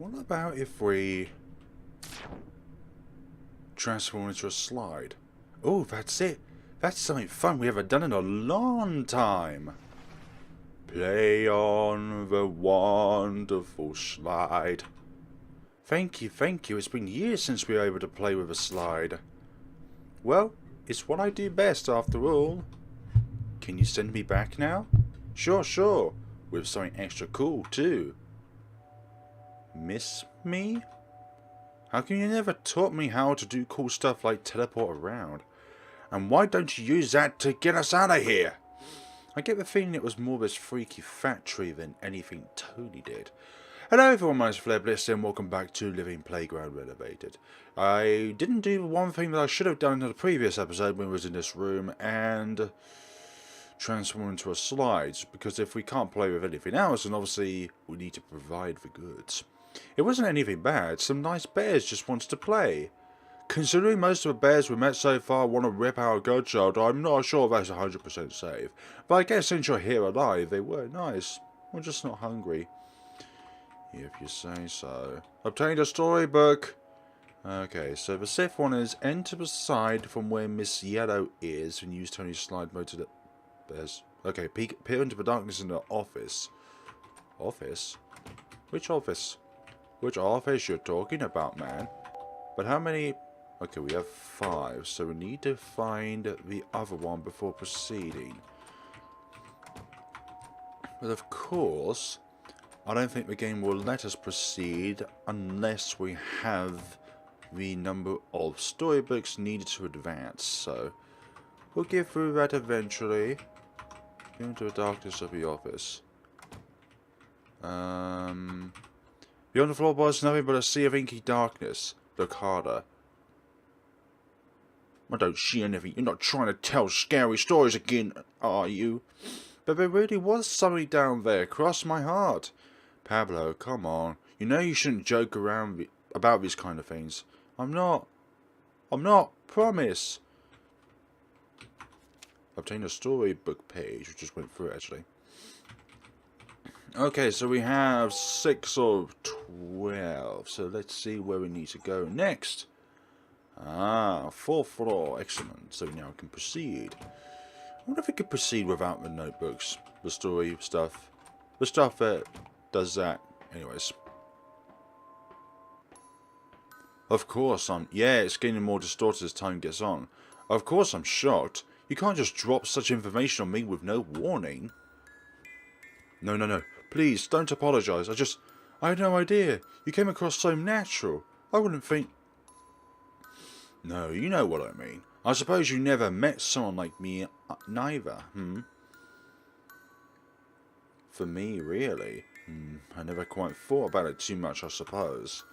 What about if we transform into a slide? Oh, that's it. That's something fun we haven't done in a long time. Play on the wonderful slide. Thank you, thank you. It's been years since we were able to play with a slide. Well, it's what I do best after all. Can you send me back now? Sure, sure. With something extra cool too. Miss me? How come you never taught me how to do cool stuff like teleport around? And why don't you use that to get us out of here? I get the feeling it was more this freaky factory than anything Tony did. Hello everyone, my name is FlareBlitzed and welcome back to Living Playground Renovated. I didn't do one thing that I should have done in the previous episode when I was in this room and transform into a slide, because if we can't play with anything else, then obviously we need to provide the goods. It wasn't anything bad, some nice bears just wanted to play. Considering most of the bears we met so far want to rip our godchild, I'm not sure that's 100% safe. But I guess since you're here alive, they were nice. We're just not hungry. If you say so. Obtained a storybook. Okay, so the fifth one is enter the side from where Miss Yellow is and use Tony's slide mode to the bears. Okay, peer into the darkness in the office. Office? Which office? Which office you're talking about, man? But how many... Okay, we have 5, so we need to find the other one before proceeding. But of course, I don't think the game will let us proceed unless we have the number of storybooks needed to advance. So, we'll get through that eventually. Go into the darkness of the office. Beyond the floorboards, nothing but a sea of inky darkness. Look harder. I don't see anything. You're not trying to tell scary stories again, are you? But there really was something down there. Cross my heart. Pablo, come on. You know you shouldn't joke around about these kind of things. I'm not. Promise. Obtain a storybook page. We just went through it, actually. Okay, so we have 6 of 12. So let's see where we need to go next. Ah, 4th floor. Excellent. So now we can proceed. I wonder if we could proceed without the notebooks. The story stuff. The stuff that does that. Anyways. Of course yeah, it's getting more distorted as time gets on. Of course I'm shocked. You can't just drop such information on me with no warning. No. Please, don't apologise. I had no idea. You came across so natural. I wouldn't think... No, you know what I mean. I suppose you never met someone like me neither, For me, really? I never quite thought about it too much, I suppose.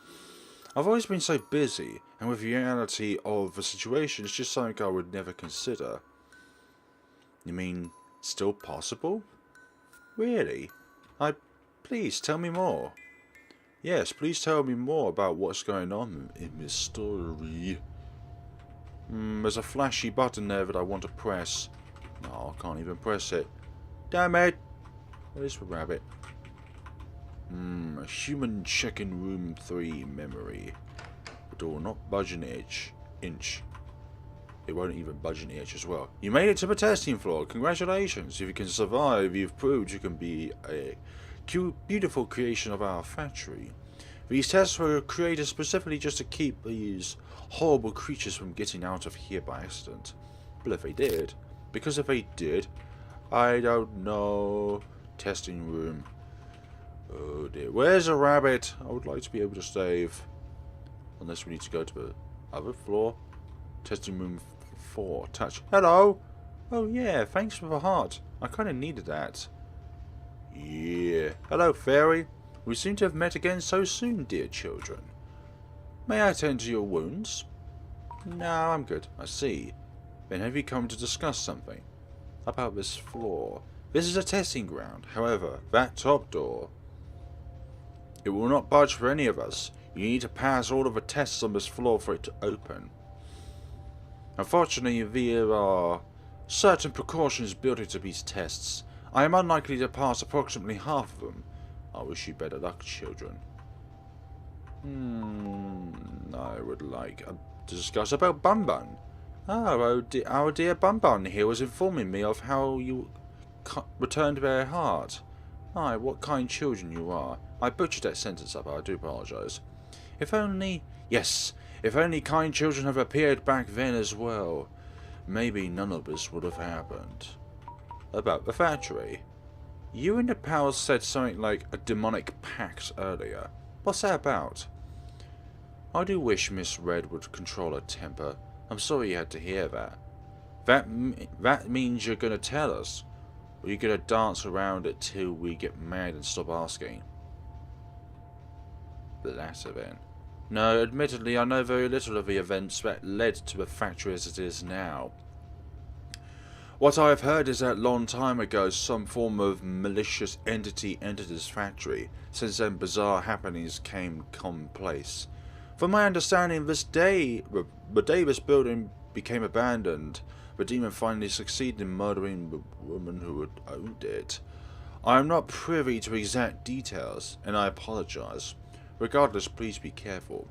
I've always been so busy, and with the reality of the situation, it's just something I would never consider. You mean, still possible? Really? Please, tell me more. Yes, please tell me more about what's going on in this story. There's a flashy button there that I want to press. No, I can't even press it. Damn it! Where's the rabbit? A human check-in room 3 memory. The door will not budge an inch. It won't even budge an inch as well. You made it to the testing floor. Congratulations. If you can survive, you've proved you can be a beautiful creation of our factory. These tests were created specifically just to keep these horrible creatures from getting out of here by accident. But if they did, because if they did, I don't know. Testing room. Oh dear. Where's a rabbit? I would like to be able to save. Unless we need to go to the other floor. Testing room 4. Touch. Hello. Oh yeah, thanks for the heart. I kind of needed that. Yeah. Hello, fairy. We seem to have met again so soon, dear children. May I attend to your wounds? No, I'm good. I see. Then have you come to discuss something? About this floor. This is a testing ground. However, that top door... It will not budge for any of us. You need to pass all of the tests on this floor for it to open. Unfortunately, there are certain precautions built into these tests. I am unlikely to pass approximately half of them. I wish you better luck, children. I would like to discuss about Bun Bun. Our dear Bun Bun here was informing me of how you returned very hard. Aye, what kind children you are. I butchered that sentence up, I do apologise. If only... Yes, if only kind children have appeared back then as well. Maybe none of this would have happened. About the factory. You and the pals said something like a demonic pact earlier. What's that about? I do wish Miss Red would control her temper. I'm sorry you had to hear that. That means you're going to tell us. Or you're going to dance around it till we get mad and stop asking. The latter then. No, admittedly I know very little of the events that led to the factory as it is now. What I have heard is that long time ago some form of malicious entity entered this factory. Since then bizarre happenings came commonplace. From my understanding, the day this building became abandoned, the demon finally succeeded in murdering the woman who had owned it. I am not privy to exact details, and I apologise. Regardless, please be careful.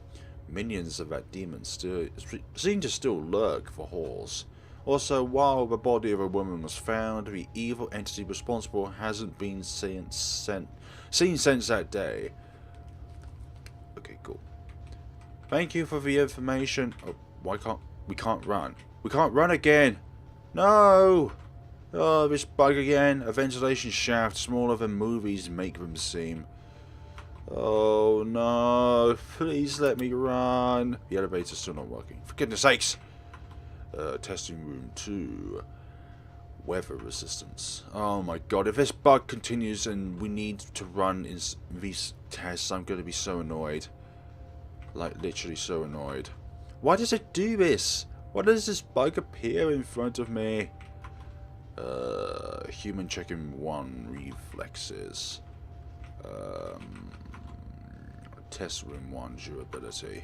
Minions of that demon seem to still lurk for halls. Also, while the body of a woman was found, the evil entity responsible hasn't been seen since that day. Okay, cool. Thank you for the information. Oh, we can't run? We can't run again! No! Oh, this bug again. A ventilation shaft smaller than movies make them seem. Oh no, please let me run. The elevator's still not working. For goodness sakes! Testing room 2. Weather resistance. Oh my god, if this bug continues and we need to run in these tests, I'm going to be so annoyed. Like, literally so annoyed. Why does it do this? Why does this bug appear in front of me? Human checking 1 reflexes. Test room 1 durability.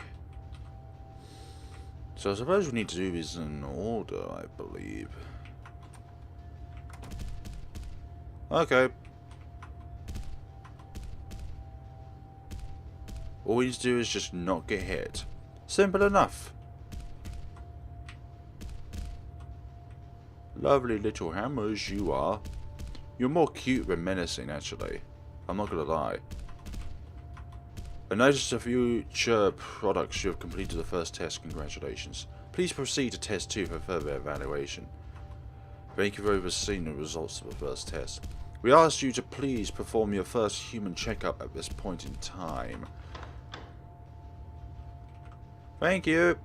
So I suppose we need to do this in order, I believe. Okay. All we need to do is just not get hit. Simple enough. Lovely little hammers you are. You're more cute than menacing, actually. I'm not gonna lie. I noticed a future products you have completed the first test. Congratulations. Please proceed to test 2 for further evaluation. Thank you for overseeing the results of the first test. We asked you to please perform your first human checkup at this point in time. Thank you.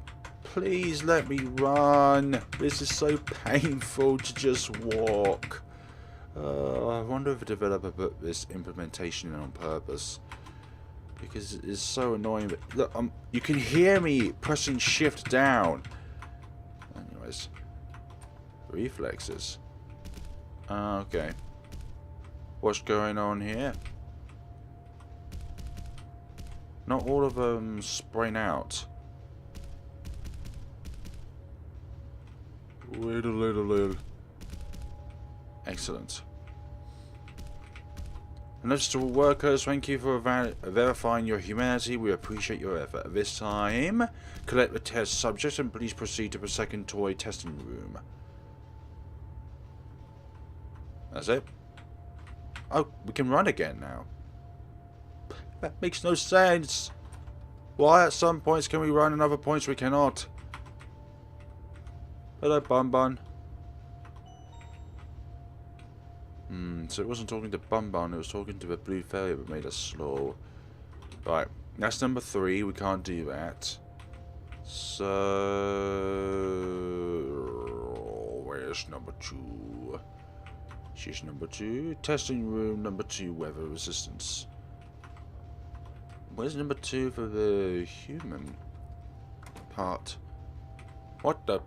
Please let me run. This is so painful to just walk. I wonder if the developer put this implementation in on purpose. Because it is so annoying. But look, you can hear me pressing shift down. Anyways. Reflexes. Okay. What's going on here? Not all of them sprain out. Wait a little. Excellent. Notice to all workers, thank you for verifying your humanity. We appreciate your effort. At this time, collect the test subject and please proceed to the second toy testing room. That's it. Oh, we can run again now. That makes no sense. Why at some points can we run and other points we cannot? Hello, Bun Bun. So it wasn't talking to Bun Bun, it was talking to the blue fairy that made us slow. Right, that's number 3, we can't do that. So... where's number 2? She's number 2. Testing room number 2, weather resistance. Where's number 2 for the human part? What the...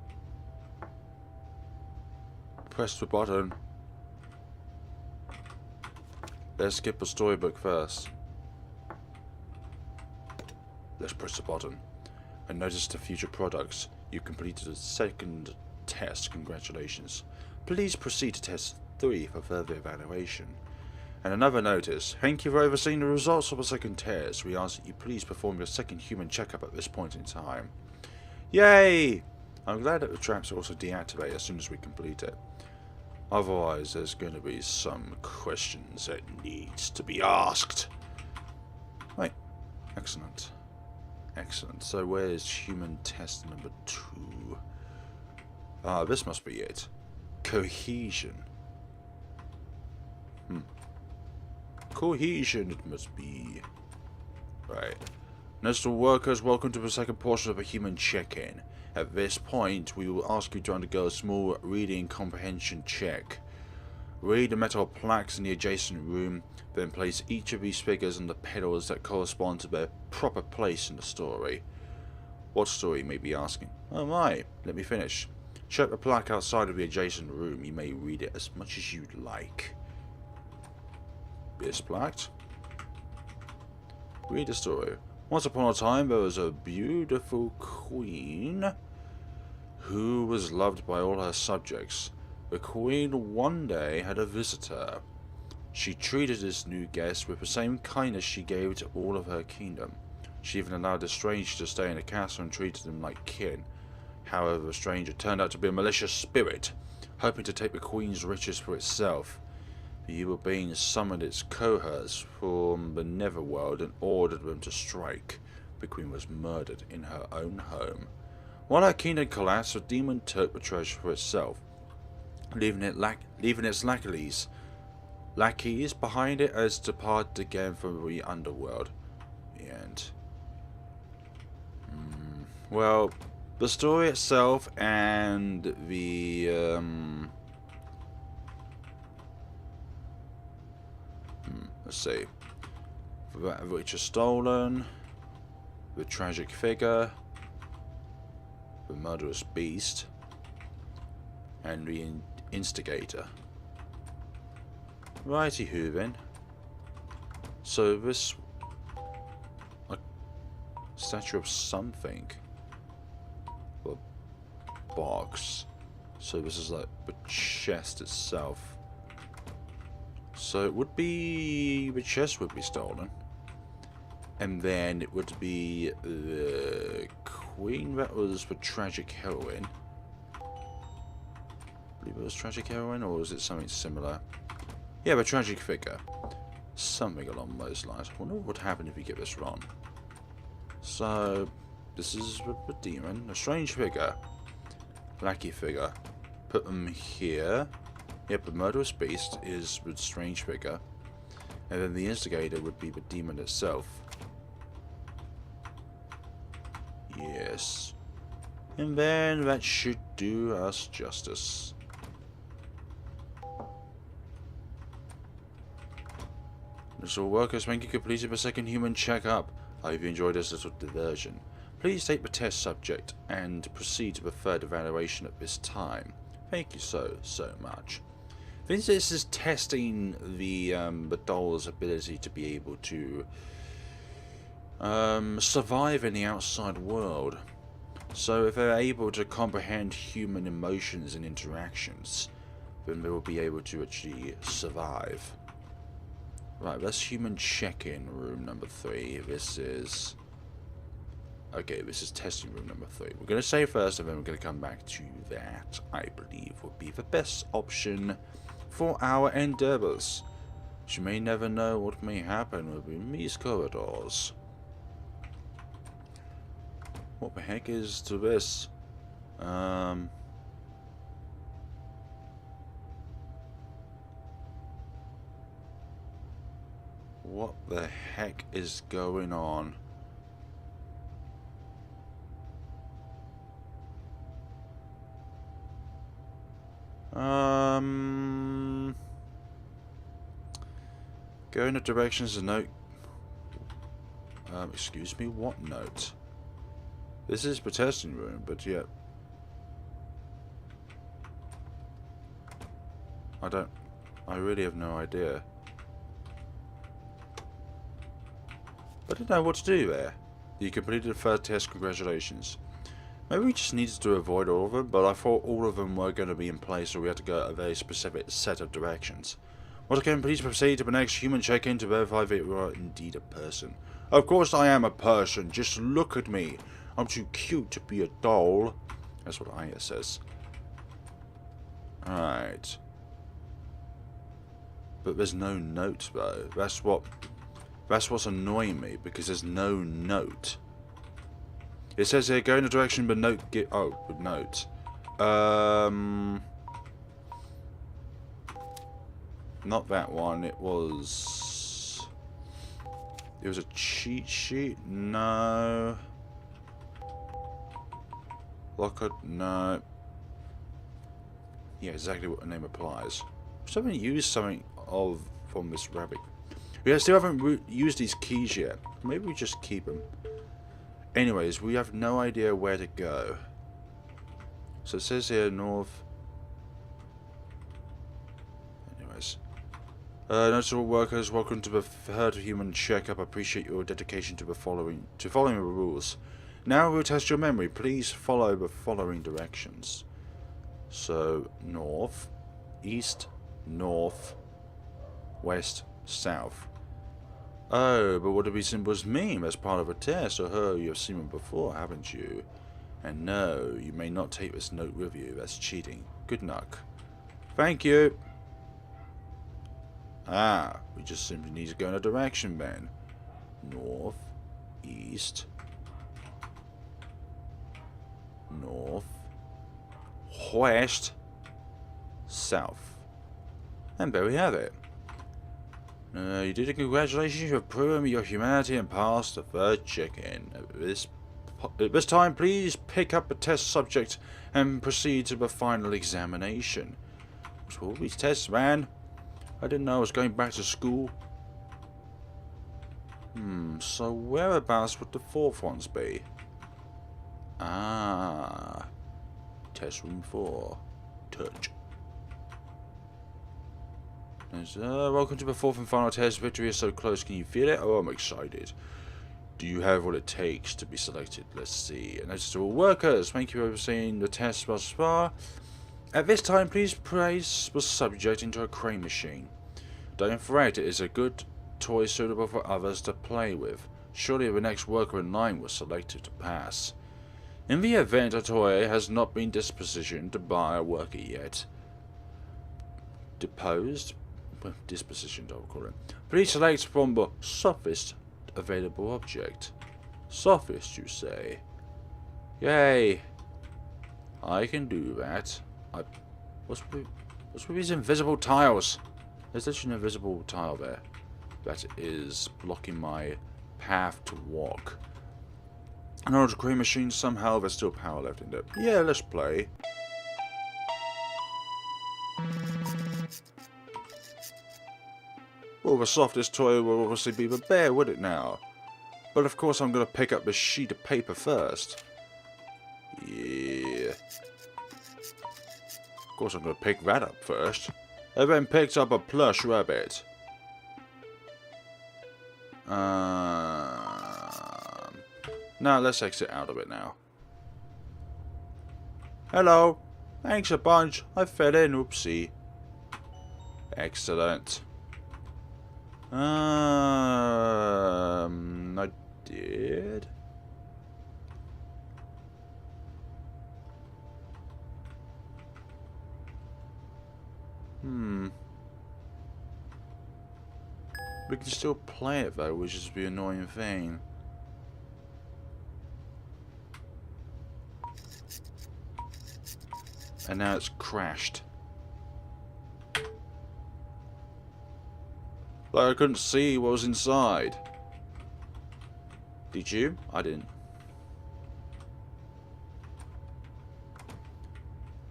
Press the button. Let's skip a storybook first. Let's press the button. I noticed the future products. You completed a second test. Congratulations. Please proceed to test 3 for further evaluation. And another notice. Thank you for overseeing the results of the second test. We ask that you please perform your second human checkup at this point in time. Yay! I'm glad that the traps are also deactivated as soon as we complete it. Otherwise, there's going to be some questions that needs to be asked. Right. Excellent. Excellent. So where's human test number 2? This must be it. Cohesion. Cohesion it must be. Right. National workers, welcome to the second portion of a human check-in. At this point, we will ask you to undergo a small reading comprehension check. Read the metal plaques in the adjacent room, then place each of these figures on the pedals that correspond to their proper place in the story. What story, you may be asking? Oh my, let me finish. Check the plaque outside of the adjacent room. You may read it as much as you'd like. This plaque. Read the story. Once upon a time, there was a beautiful queen who was loved by all her subjects. The queen one day had a visitor. She treated this new guest with the same kindness she gave to all of her kingdom. She even allowed the stranger to stay in the castle and treated him like kin. However, the stranger turned out to be a malicious spirit, hoping to take the queen's riches for itself. The evil being summoned its cohorts from the netherworld and ordered them to strike. The queen was murdered in her own home. While her kingdom collapsed, the demon took the treasure for itself, leaving its lackeys behind it as departed again from the underworld. The end. Well, the story itself and the let's see. The which is stolen, the tragic figure, the murderous beast, and the instigator. Righty-hoo then. So this a statue of something. A box. So this is like the chest itself. So it would be the chest would be stolen. And then it would be the queen that was the tragic heroine. I believe it was tragic heroine, or was it something similar? Yeah, the tragic figure. Something along those lines. I wonder what would happen if you get this wrong. So, this is the demon. A strange figure. Lackey figure. Put them here. Yep, the murderous beast is the strange figure. And then the instigator would be the demon itself. Yes. And then that should do us justice. So workers, thank you for completing the second human checkup. I hope you enjoyed this little diversion. Please take the test subject and proceed to the third evaluation at this time. Thank you so much. This is testing the doll's ability to be able to survive in the outside world. So if they're able to comprehend human emotions and interactions, then they will be able to actually survive. Right, that's human check-in room number 3. This is... Okay, this is testing room number 3. We're going to save first, and then we're going to come back to that. I believe would be the best option for our endeavors. You may never know what may happen within these corridors. What the heck is to this? What the heck is going on? Go in the directions of note. Excuse me, what note? This is the testing room, but yet I really have no idea. I didn't know what to do there. You completed the first test, congratulations. Maybe we just needed to avoid all of them, but I thought all of them were going to be in place, so we had to go a very specific set of directions. Once again, please proceed to the next human check-in to verify that you are indeed a person. Of course I am a person. Just look at me. I'm too cute to be a doll. That's what Aya says. Alright. But there's no note though. That's what's annoying me, because there's no note. It says here, go in the direction but note with note. Not that one, it was a cheat sheet? No. Lockhart? No. Yeah, exactly what the name applies. Someone used something from this rabbit. We still haven't used these keys yet. Maybe we just keep them. Anyways, we have no idea where to go. So it says here north. Anyways. Notable workers, welcome to the Herd Human Checkup. I appreciate your dedication to following the rules. Now we'll test your memory. Please follow the following directions. So north, east, north, west, south. Oh, but what do these symbols mean? That's part of a test. Oh, you have seen them before, haven't you? And no, you may not take this note with you. That's cheating. Good luck. Thank you. Ah, we just simply need to go in a direction then. North, east, north, west, south. And there we have it. You did it. Congratulations, you have proven your humanity and passed the third check-in. At this time, please pick up the test subject and proceed to the final examination. What's all these tests, man? I didn't know I was going back to school. So whereabouts would the fourth ones be? Ah. Test room 4. Touch. Welcome to the fourth and final test. Victory is so close. Can you feel it? Oh, I'm excited. Do you have what it takes to be selected? Let's see. And that's to all workers. Thank you for overseeing the test thus far. At this time, please place the subject into a crane machine. Don't fret, it is a good toy suitable for others to play with. Surely the next worker in line was selected to pass. In the event a toy has not been dispositioned by a worker yet. Dispositioned, I'll call it. Please select from the softest available object. Softest, you say? Yay! I can do that. What's with these invisible tiles? There's actually an invisible tile there that is blocking my path to walk. In order to create machines, somehow there's still power left in it. Yeah, let's play. Well, the softest toy will obviously be the bear, would it now? But of course I'm going to pick up this sheet of paper first. Yeah. Of course I'm going to pick that up first. I then picked up a plush rabbit. Now let's exit out of it now. Hello. Thanks a bunch. I fell in. Oopsie. Excellent. I did. We can still play it though, which is the annoying thing. And now it's crashed. Like I couldn't see what was inside. Did you? I didn't.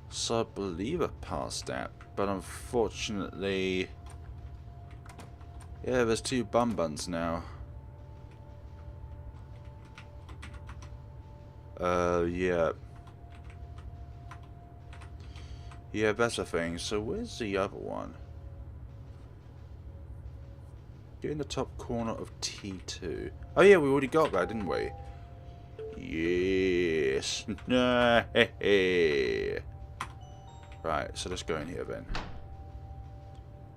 So I believe I passed that, but unfortunately, yeah, there's 2 buns now. Yeah. Yeah, that's a thing. So where's the other one? Get in the top corner of T2. Oh yeah, we already got that, didn't we? Yes. Right, so let's go in here then.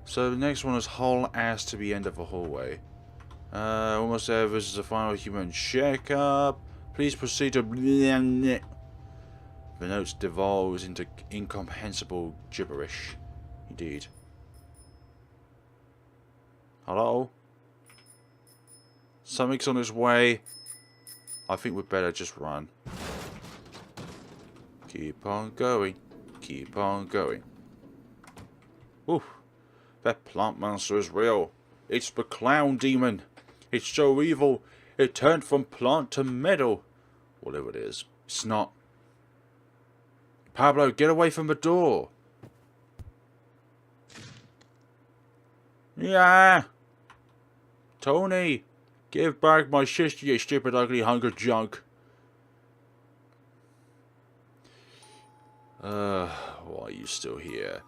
So the next one is haul ass to the end of the hallway. Almost there. This is the final human checkup. Please proceed to... The notes devolves into incomprehensible gibberish. Indeed. Hello? Something's on its way. I think we'd better just run. Keep on going. Keep on going. Oof. That plant monster is real. It's the clown demon. It's so evil. It turned from plant to metal. Whatever it is. It's not. Pablo, get away from the door. Yeah. Tony, give back my sister, you stupid, ugly hunk of junk. Why are you still here?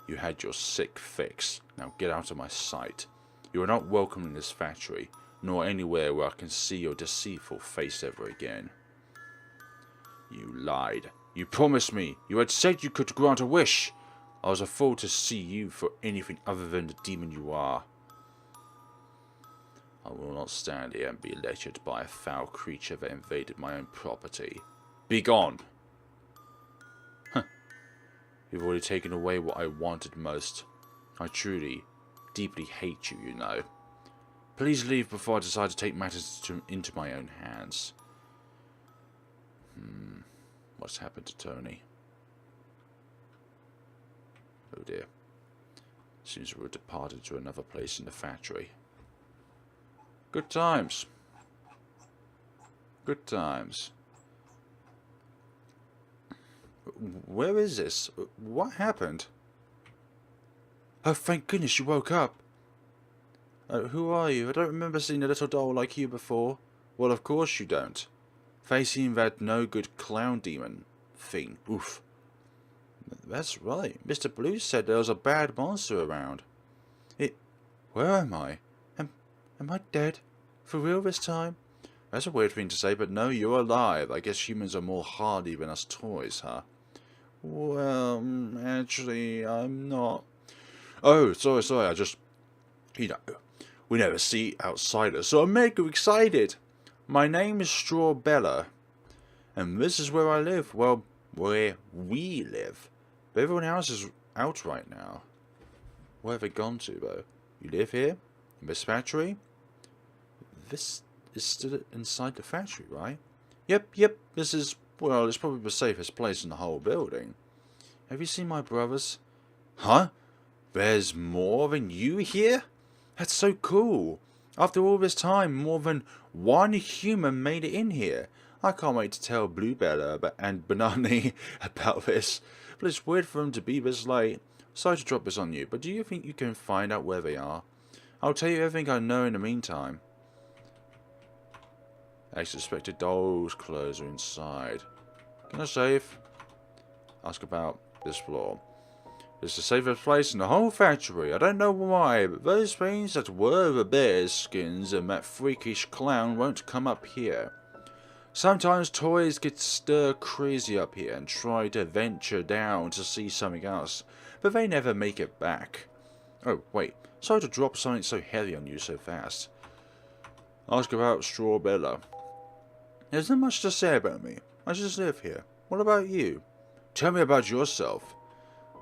You had your sick fix. Now get out of my sight. You are not welcome in this factory, nor anywhere where I can see your deceitful face ever again. You lied. You promised me. You had said you could grant a wish. I was a fool to see you for anything other than the demon you are. I will not stand here and be lectured by a foul creature that invaded my own property. Begone! You've already taken away what I wanted most. I truly, deeply hate you, you know. Please leave before I decide to take matters into my own hands. What's happened to Tony? Oh dear. Seems we're departed to another place in the factory. Good times. Good times. Where is this? What happened? Oh, thank goodness you woke up. Who are you? I don't remember seeing a little doll like you before. Well, of course you don't. Facing that no-good clown demon thing. Oof. That's right. Mr. Blue said there was a bad monster around. Where am I? Am I dead? For real this time? That's a weird thing to say, but no, you're alive. I guess humans are more hardy than us toys, huh? Well, actually, I'm not. Oh, sorry, I just... You know, we never see outsiders, so I'm mega excited. My name is Strawbella, and this is where I live. Well, where we live. But everyone else is out right now. Where have they gone to, though? You live here? In this factory? This is still inside the factory, right? Yep, this is, well, it's probably the safest place in the whole building. Have you seen my brothers? Huh? There's more than you here? That's so cool. After all this time, more than one human made it in here. I can't wait to tell Bluebella and Banani about this. But it's weird for them to be this late. Sorry to drop this on you, but do you think you can find out where they are? I'll tell you everything I know in the meantime. I suspected doll's clothes are inside. Can I save? Ask about this floor. It's the safest place in the whole factory. I don't know why, but those things that were the bear's skins and that freakish clown won't come up here. Sometimes toys get stir crazy up here and try to venture down to see something else, but they never make it back. Oh, wait. Sorry to drop something so heavy on you so fast. Ask about Strawbella. There's not much to say about me. I just live here. What about you? Tell me about yourself.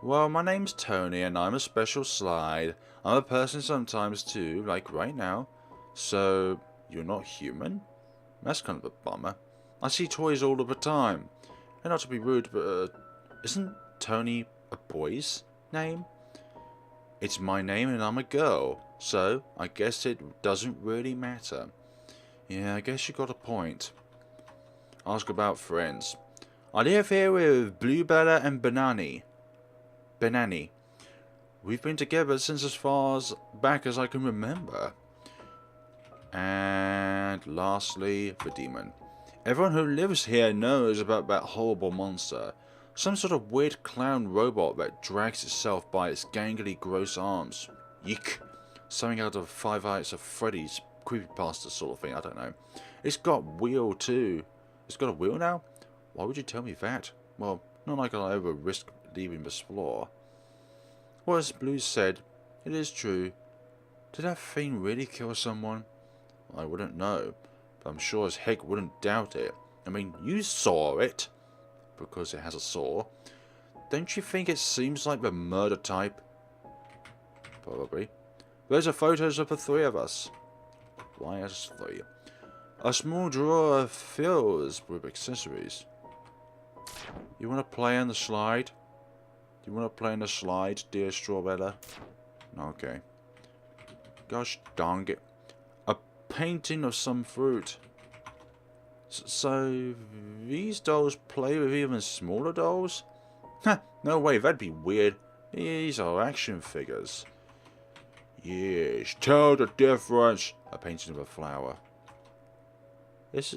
Well, my name's Tony and I'm a special slide. I'm a person sometimes too, like right now. So, you're not human? That's kind of a bummer. I see toys all of the time. And not to be rude, but isn't Tony a boy's name? It's my name and I'm a girl, so I guess it doesn't really matter. Yeah, I guess you got a point. Ask about friends. I live here with Bluebella and Banani. We've been together since as far back as I can remember. And lastly, the demon. Everyone who lives here knows about that horrible monster. Some sort of weird clown robot that drags itself by its gangly, gross arms. Yeek. Something out of 5 Nights at Freddy's creepypasta sort of thing, I don't know. It's got wheel too. It's got a wheel now? Why would you tell me that? Well, not like I'll ever risk leaving this floor. Well, as Blue said, It is true. Did that thing really kill someone? I wouldn't know, but I'm sure as heck wouldn't doubt it. I mean, you saw it, because it has a saw. Don't you think it seems like the murder type? Probably. Those are photos of the three of us. Why us three? A small drawer fills with accessories. You want to play on the slide? Do you want to play on the slide, dear Strawberry? Okay. Gosh dang it. A painting of some fruit. So, these dolls play with even smaller dolls? Huh, no way, that'd be weird. These are action figures. Yes, tell the difference. A painting of a flower. This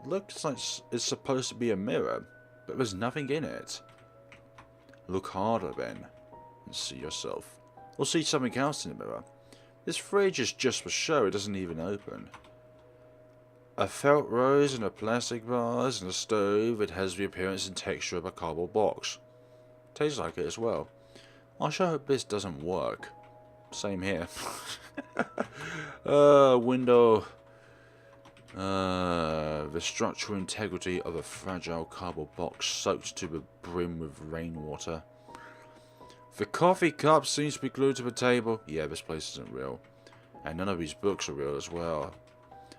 looks like it's supposed to be a mirror, but there's nothing in it. Look harder then, and see yourself. Or see something else in the mirror. This fridge is just for show, it doesn't even open. A felt rose and a plastic vase and a stove. It has the appearance and texture of a cardboard box. Tastes like it as well. I sure hope this doesn't work. Same here. Window. The structural integrity of a fragile cardboard box soaked to the brim with rainwater. The coffee cup seems to be glued to the table. Yeah, this place isn't real. And none of these books are real as well.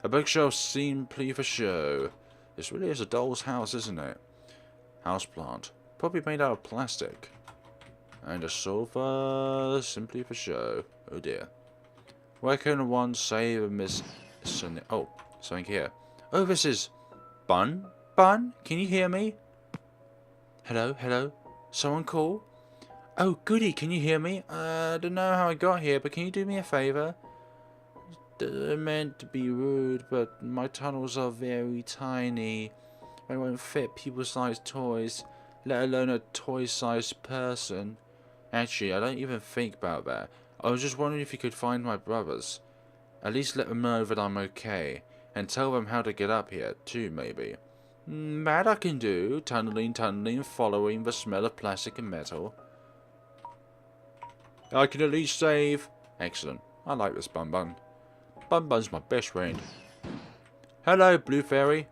A bookshelf simply for show. This really is a doll's house, isn't it? Houseplant. Probably made out of plastic. And a sofa simply for show. Oh dear. Where can one save a miss... Oh, something here. Oh, this is... Bun? Bun? Can you hear me? Hello? Hello? Someone call? Oh, goody, can you hear me? I don't know how I got here, but can you do me a favour? I meant to be rude, but my tunnels are very tiny. They won't fit people-sized toys, let alone a toy-sized person. Actually, I don't even think about that. I was just wondering if you could find my brothers. At least let them know that I'm okay. And tell them how to get up here, too, maybe. That I can do. Tunneling, following the smell of plastic and metal. I can at least save. Excellent. I like this Bun Bun. Bun Bun's my best friend. Hello, Blue Fairy.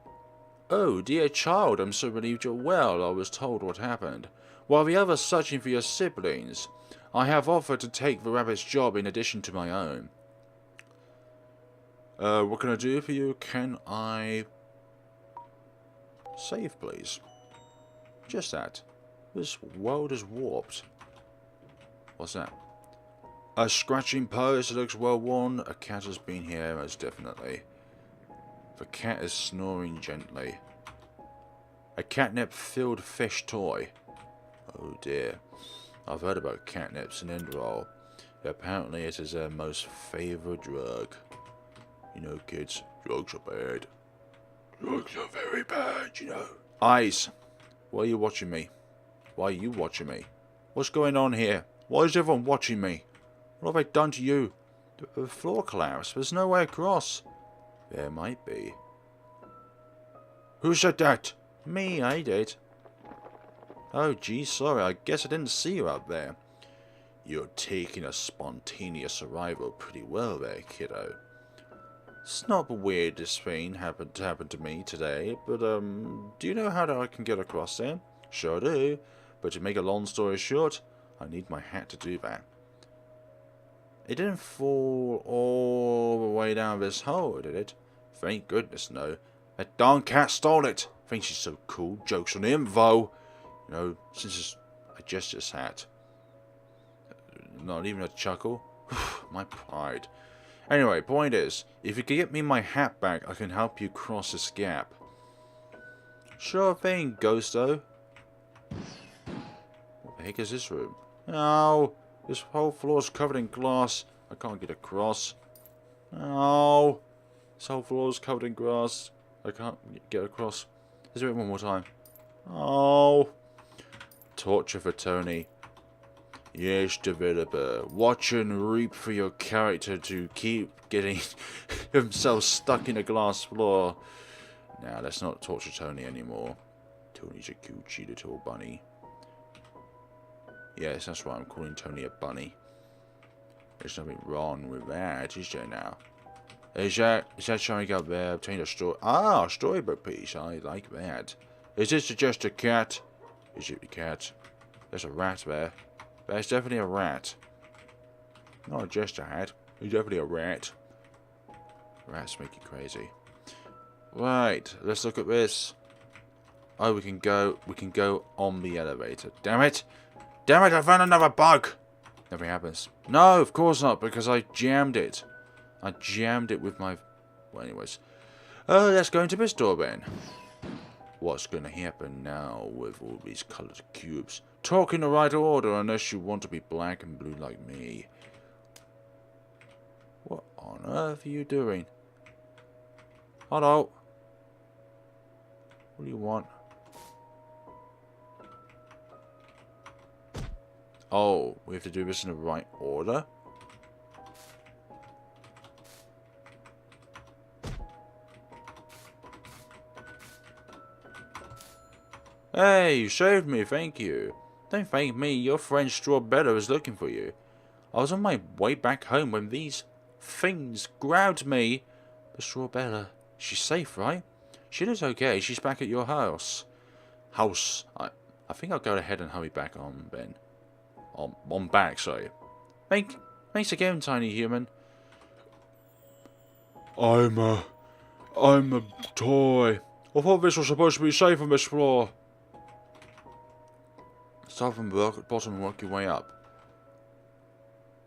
Oh, dear child, I'm so relieved you're well. I was told what happened. While the others searching for your siblings, I have offered to take the rabbit's job in addition to my own. What can I do for you? Can I... Save, please. Just that. This world is warped. What's that? A scratching post that looks well worn. A cat has been here, most definitely. The cat is snoring gently. A catnip-filled fish toy. Oh dear. I've heard about catnips in Enderall. Apparently it is their most favourite drug. You know, kids, drugs are bad. Drugs are very bad, you know. Eyes! Why are you watching me? Why are you watching me? What's going on here? Why is everyone watching me? What have I done to you? The floor collapsed. There's no way across. There might be. Who said that? Me, I did. Oh, gee, sorry. I guess I didn't see you up there. You're taking a spontaneous arrival pretty well there, kiddo. It's not the weirdest thing happened to me today, but, do you know how I can get across there? Sure do. But to make a long story short, I need my hat to do that. It didn't fall all the way down this hole, did it? Thank goodness, no. That darn cat stole it. Thinks she's so cool. Joke's on him, though. You know, since I just this hat. Not even a chuckle. My pride. Anyway, point is, if you can get me my hat back, I can help you cross this gap. Sure thing, Ghosto. What the heck is this room? Oh, this whole floor's covered in glass. I can't get across. Oh, this whole floor's covered in glass. I can't get across. Let's do it one more time. Oh. Torture for Tony. Yes, developer. Watch and reap for your character to keep getting himself stuck in a glass floor. Now, let's not torture Tony anymore. Tony's a cute little bunny. Yes, that's right. I'm calling Tony a bunny. There's nothing wrong with that, is there now? Is that showing up there? Obtain a story. Ah, a storybook piece. I like that. Is this just a cat? Is it a cat? There's a rat there. There's definitely a rat. Not just a hat. It's definitely a rat. Rats make you crazy. Right, let's look at this. Oh, we can go on the elevator. Damn it! Damn it, I found another bug! Nothing happens. No, of course not, because I jammed it. I jammed it with my... Well, anyways. Let's go into this door then. What's going to happen now with all these coloured cubes? Talk in the right order unless you want to be black and blue like me. What on earth are you doing? Hello? What do you want? Oh, we have to do this in the right order? Hey, you saved me, thank you. Don't thank me, your friend Strawbella is looking for you. I was on my way back home when these things grabbed me. But Strawbella, she's safe, right? She looks okay, she's back at your house. I think I'll go ahead and hurry back on, Ben. On back, sorry. Thanks again, tiny human. I'm a toy. I thought this was supposed to be safe on this floor. Start from the bottom and work your way up.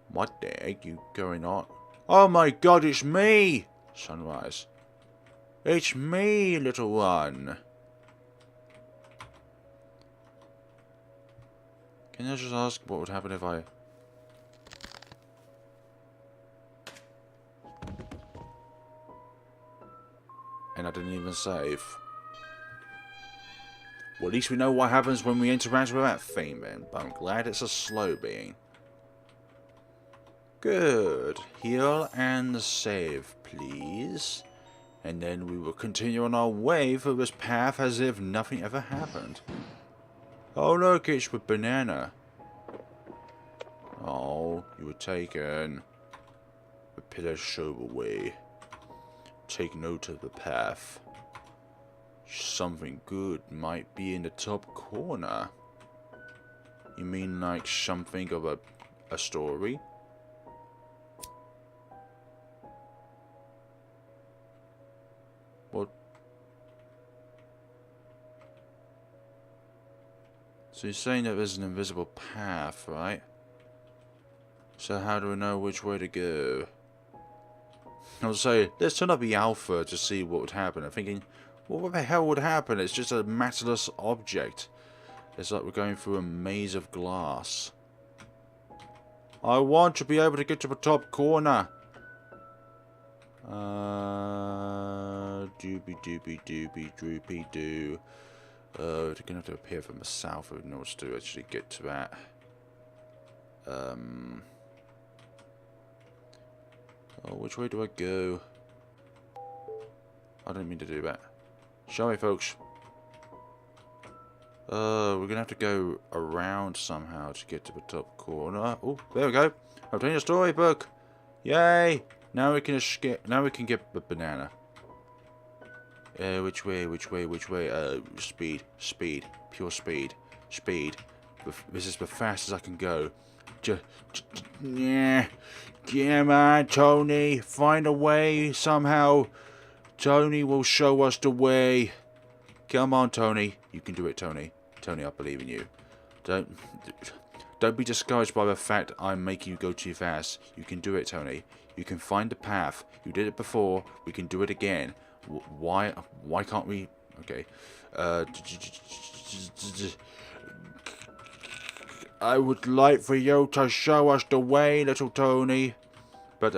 What the heck you going on? Oh my god, it's me! Sunrise. It's me, little one. Can I just ask what would happen if I... And I didn't even save. Well, at least we know what happens when we interact with that thing then. But I'm glad it's a slow being. Good. Heal and save, please. And then we will continue on our way through this path as if nothing ever happened. Oh look, it's with Banana. Oh, you were taken. The pillars show the way. Take note of the path. Something good might be in the top corner. You mean like something of a story? What? So you're saying that there's an invisible path, right? So how do we know which way to go? I'll say, let's turn up the alpha to see what would happen. I'm thinking, well, what the hell would happen? It's just a matterless object. It's like we're going through a maze of glass. I want to be able to get to the top corner. Doobie doobie doobie droopy doo. We're gonna have to appear from the south in order to actually get to that. Oh, which way do I go? I didn't mean to do that. Shall we, folks? We're gonna have to go around somehow to get to the top corner. Oh, there we go. Obtain a storybook. Yay! Now we can escape. Now we can get the banana. Which way? Which way? Which way? Speed, speed, pure speed, speed. This is the fastest I can go. Yeah. Come on, Tony. Find a way somehow. Tony will show us the way. Come on, Tony. You can do it, Tony. Tony, I believe in you. Don't be discouraged by the fact I'm making you go too fast. You can do it, Tony. You can find the path. You did it before. We can do it again. Why can't we? Okay. I would like for you to show us the way, little Tony. But,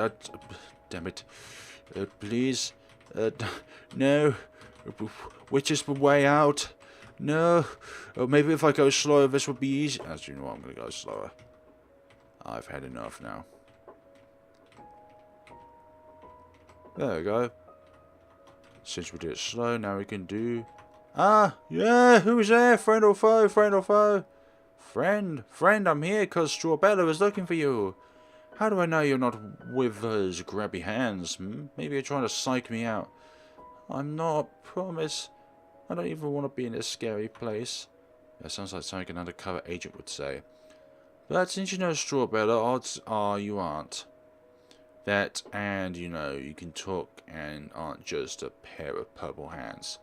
damn it. Please. No. Which is the way out? No. Or maybe if I go slower, this would be easy. As you know, I'm going to go slower. I've had enough now. There we go. Since we did it slow, now we can do... Ah, yeah, who's there? Friend or foe? Friend or foe? Friend, I'm here because Strawbella is looking for you. How do I know you're not with those grabby hands? Maybe you're trying to psych me out. I'm not, promise. I don't even want to be in this scary place. That sounds like something an undercover agent would say. But since you know Strawberry, odds are you aren't. That, and you know, you can talk and aren't just a pair of purple hands.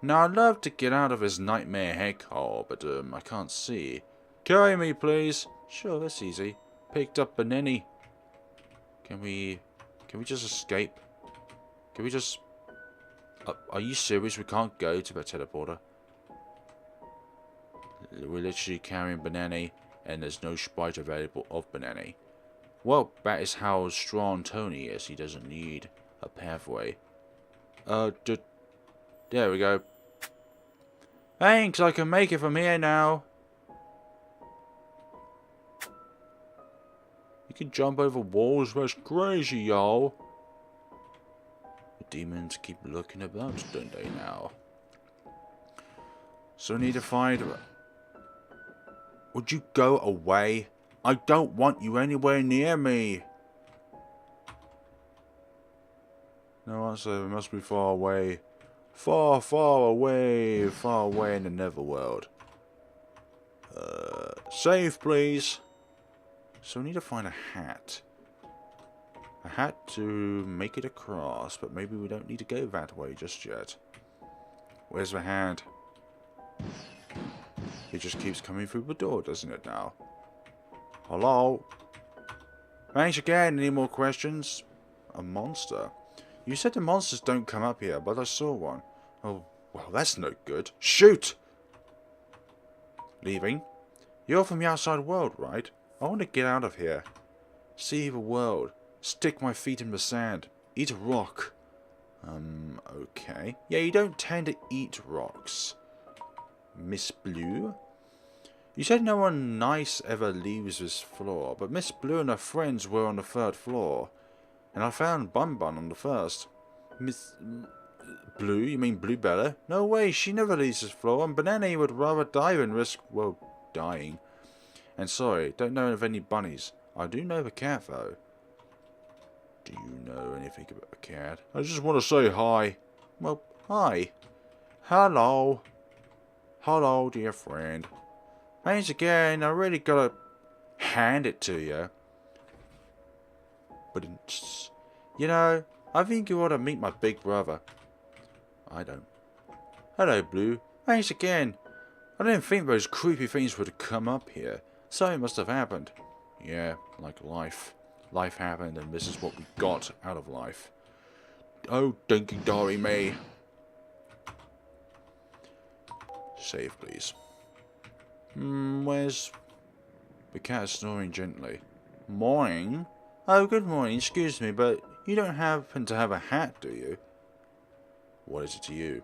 Now, I'd love to get out of this nightmare heck hole, but I can't see. Carry me, please. Sure, that's easy. Picked up Beneni. Can we just escape? Can we just... are you serious? We can't go to the teleporter? We're literally carrying Beneni, and there's no sprite available of Beneni. Well, that is how strong Tony is. He doesn't need a pathway. There we go. Thanks, I can make it from here now. You can jump over walls, that's crazy, y'all. The demons keep looking about, don't they now? So I need to find... Would you go away? I don't want you anywhere near me. No answer, it must be far away. Far, far away in the netherworld. Save, please. So we need to find a hat. A hat to make it across, but maybe we don't need to go that way just yet. Where's the hand? It just keeps coming through the door, doesn't it now? Hello? Thanks again, any more questions? A monster? You said the monsters don't come up here, but I saw one. Oh, well, that's no good. Shoot! Leaving? You're from the outside world, right? I want to get out of here. See the world. Stick my feet in the sand. Eat a rock. Okay. Yeah, you don't tend to eat rocks. Miss Blue? You said no one nice ever leaves this floor, but Miss Blue and her friends were on the 3rd floor. And I found Bun Bun on the 1st. Miss... Blue? You mean Bluebella? No way, she never leaves this floor, and Banana would rather die than risk, well, dying. And sorry, don't know of any bunnies. I do know the cat, though. Do you know anything about the cat? I just want to say hi. Well, hi. Hello. Hello, dear friend. Thanks again, I really gotta hand it to you. But, you know, I think you ought to meet my big brother. I don't. Hello, Blue. Thanks again. I didn't think those creepy things would come up here. Something must have happened. Yeah, like life. Life happened, and this is what we got out of life. Oh, dinky dory me. Save, please. Where's... The cat is snoring gently. Morning? Oh, good morning. Excuse me, but you don't happen to have a hat, do you? What is it to you?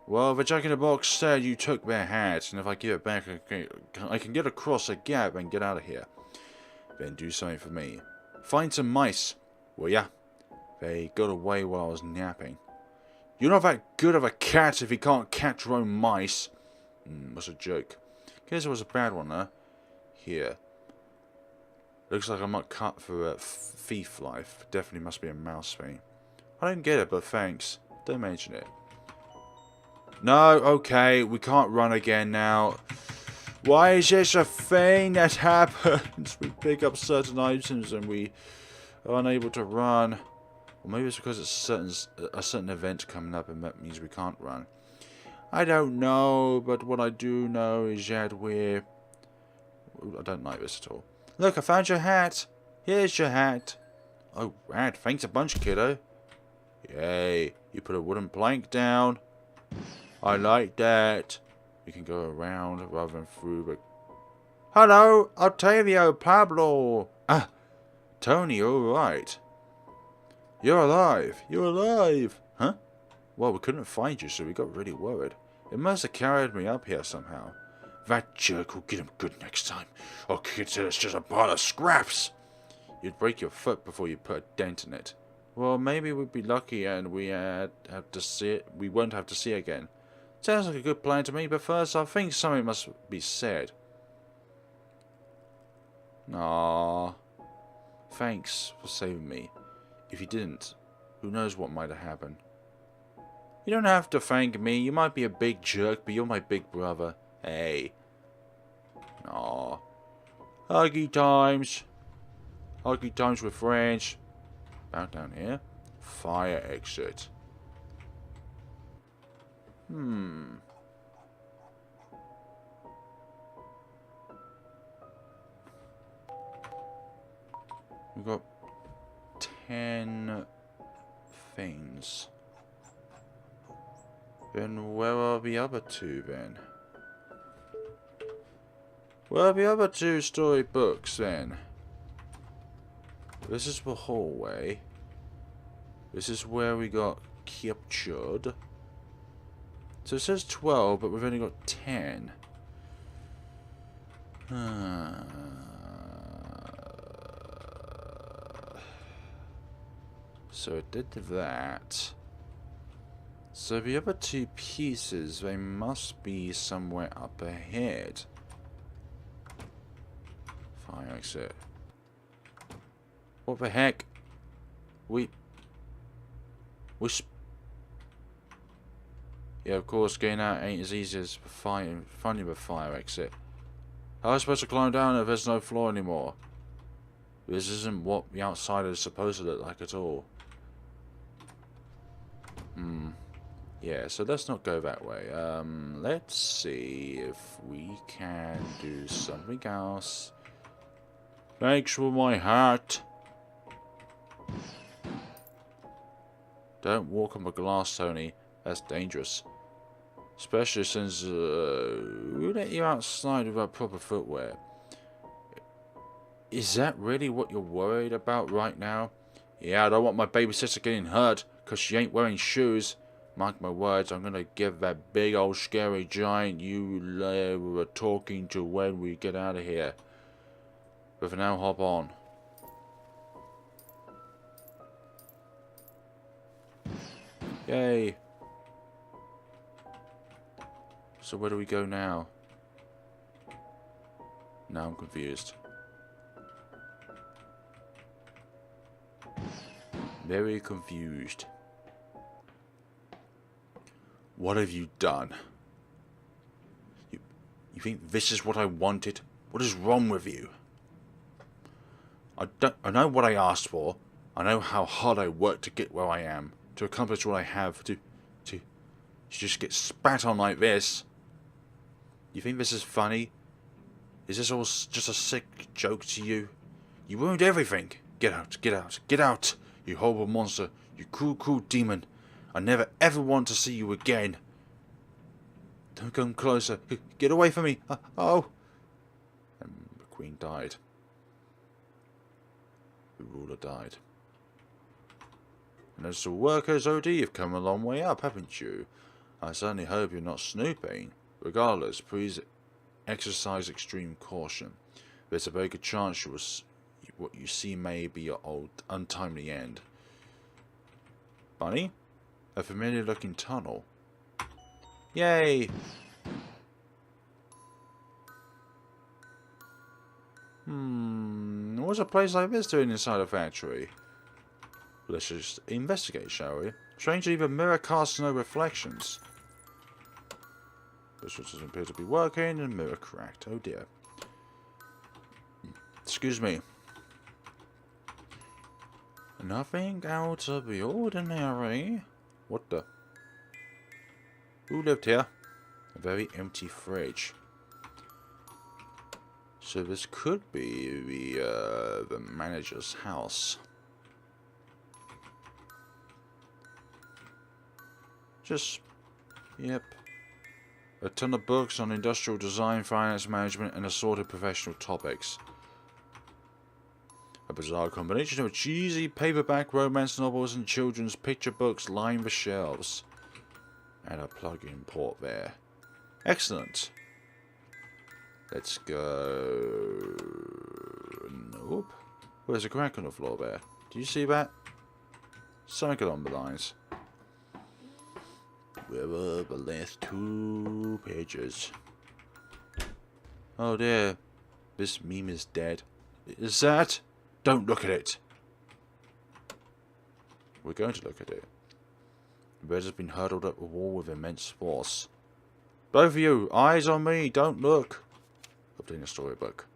Well, the Jack-in-the-Box said you took their hat, and if I give it back, I can get across a gap and get out of here. Then do something for me. Find some mice. Well, yeah. They got away while I was napping. You're not that good of a cat if you can't catch your own mice. What's a joke? Guess it was a bad one, huh? Here. Looks like I'm not cut for a thief life. Definitely must be a mouse thing. I don't get it, but thanks. Don't mention it. No, okay, we can't run again now. Why is this a thing that happens? We pick up certain items and we are unable to run. Or maybe it's because it's a certain event coming up and that means we can't run. I don't know, but what I do know is that we're... I don't like this at all. Look, I found your hat. Here's your hat. Oh, rad. Thanks a bunch, kiddo. Yay. You put a wooden plank down. I like that. You can go around rather than through the... Hello, Octavio Pablo. Ah, Tony, alright. You're alive. You're alive. Huh? Well, we couldn't find you, so we got really worried. It must have carried me up here somehow. That jerk will get him good next time. Or consider it's just a pile of scraps. You'd break your foot before you put a dent in it. Well, maybe we'd be lucky and we won't have to see it again. Sounds like a good plan to me, but first I think something must be said. Aww. thanks for saving me. If you didn't, who knows what might have happened. You don't have to thank me. You might be a big jerk, but you're my big brother. Hey. Aw. Huggy times. Huggy times with friends. About down here. Fire exit. We've got 10 things. Then where are the other 2 then? Where are the other 2 storybooks then? This is the hallway. This is where we got captured. So it says 12, but we've only got 10. So it did that. So the other 2 pieces, they must be somewhere up ahead. Fire exit. What the heck? Yeah, of course, getting out ain't as easy as finding the fire exit. How am I supposed to climb down if there's no floor anymore? This isn't what the outside is supposed to look like at all. Yeah, so let's not go that way. Let's see if we can do something else. Thanks for my hat. Don't walk on the glass, Tony. That's dangerous. Especially since we let you outside without proper footwear. Is that really what you're worried about right now? Yeah, I don't want my babysitter getting hurt because she ain't wearing shoes. Mark my words, I'm gonna give that big old scary giant you were talking to when we get out of here. But for now, hop on. Yay. So where do we go now? Now I'm confused. Very confused. What have you done? You think this is what I wanted? What is wrong with you? I know what I asked for. I know how hard I worked to get where I am, to accomplish what I have, to just get spat on like this. You think this is funny? Is this all just a sick joke to you? You ruined everything. Get out, get out, get out, you horrible monster, you cruel demon. I never ever want to see you again. Don't come closer. Get away from me. Oh. And the queen died. The ruler died. And as to workers, OD, you've come a long way up, haven't you? I certainly hope you're not snooping. Regardless, please exercise extreme caution. There's a very good chance what you see may be your old untimely end. Bunny? A familiar looking tunnel. Yay! What's a place like this doing inside a factory? Let's just investigate, shall we? Strangely, the mirror casts no reflections. This doesn't appear to be working, and mirror cracked. Oh dear. Excuse me. Nothing out of the ordinary. What the? Who lived here? A very empty fridge. So this could be the manager's house. Yep. A ton of books on industrial design, finance management, and assorted professional topics. A bizarre combination of cheesy paperback romance novels and children's picture books line the shelves. And a plug-in port there. Excellent. Let's go. Nope. Well, there's a crack on the floor there. Do you see that? Something along the lines. Where are the last 2 pages? Oh dear. This meme is dead. Is that? Don't look at it. We're going to look at it. The bird has been hurtled up the wall with immense force. Both of you, eyes on me, don't look. Updating the storybook.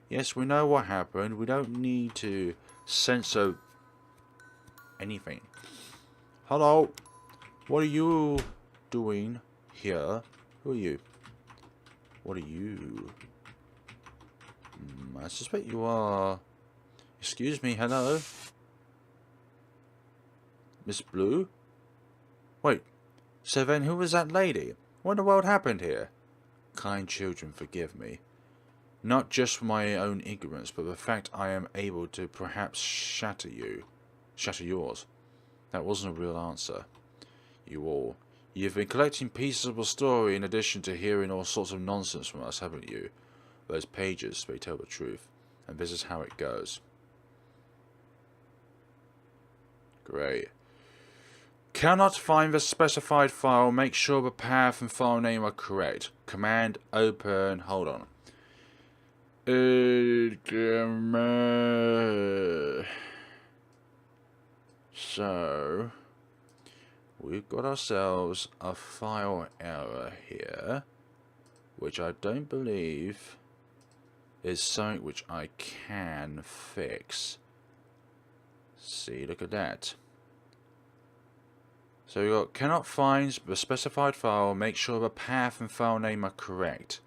Yes, we know what happened. We don't need to censor anything. Hello. What are you doing here? Who are you? What are you? I suspect you are... Excuse me, hello? Miss Blue? Wait, so then who was that lady? What in the world happened here? Kind children, forgive me. Not just for my own ignorance, but the fact I am able to perhaps shatter yours. That wasn't a real answer. You all. You've been collecting pieces of a story in addition to hearing all sorts of nonsense from us, haven't you? Those pages, they tell the truth. And this is how it goes. Great. Cannot find the specified file. Make sure the path and file name are correct. Command open. Hold on. So, we've got ourselves a file error here, which I don't believe is something which I can fix. See, look at that. So we got cannot find the specified file. Make sure the path and file name are correct.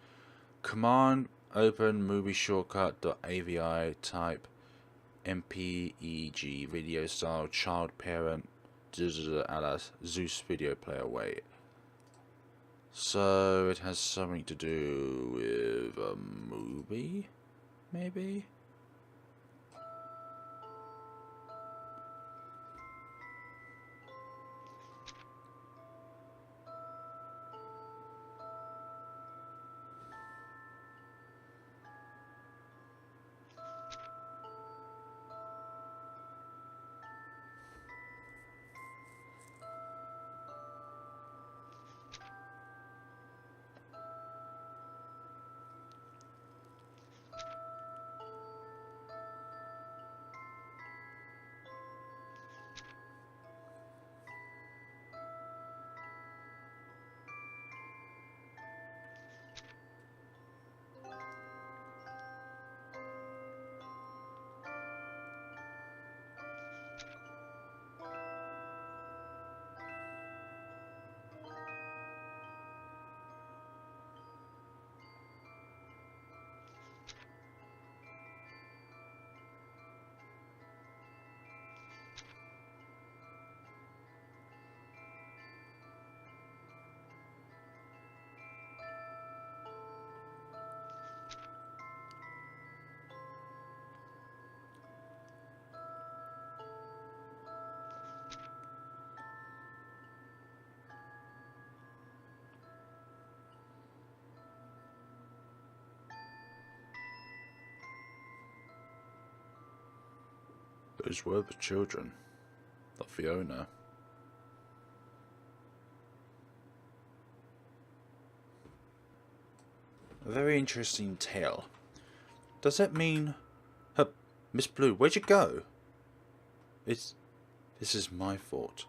Command open movie shortcut.avi type mpeg video style child parent alias Zeus video player. Wait. So it has something to do with a movie, maybe. Those were the children of Fiona. A very interesting tale. Does that mean... Miss Blue, where'd you go? This is my fault.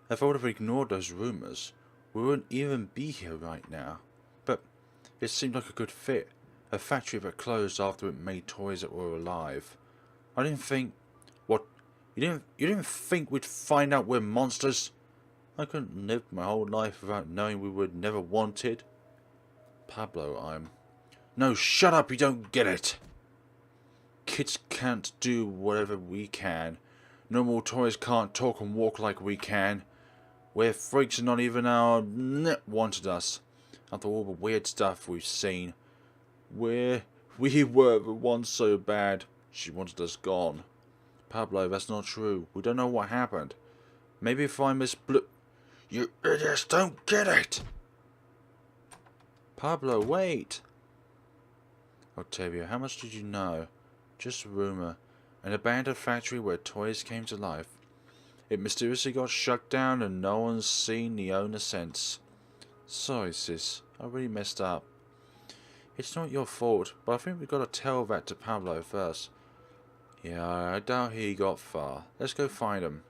If I would have ignored those rumours, we wouldn't even be here right now. But it seemed like a good fit. A factory that closed after it made toys that were alive. I didn't think... What? You didn't think we'd find out we're monsters? I couldn't live my whole life without knowing we were never wanted. Pablo, No, shut up, you don't get it! Kids can't do whatever we can. Normal toys can't talk and walk like we can. We're freaks and not even our net wanted us. After all the weird stuff we've seen. We were the ones so bad. She wanted us gone. Pablo, that's not true. We don't know what happened. Maybe if I Miss Blue... You idiots don't get it! Pablo, wait! Octavio, how much did you know? Just a rumour. An abandoned factory where toys came to life. It mysteriously got shut down and no one's seen the owner since. Sorry, sis. I really messed up. It's not your fault, but I think we've got to tell that to Pablo first. Yeah, I doubt he got far. Let's go find him.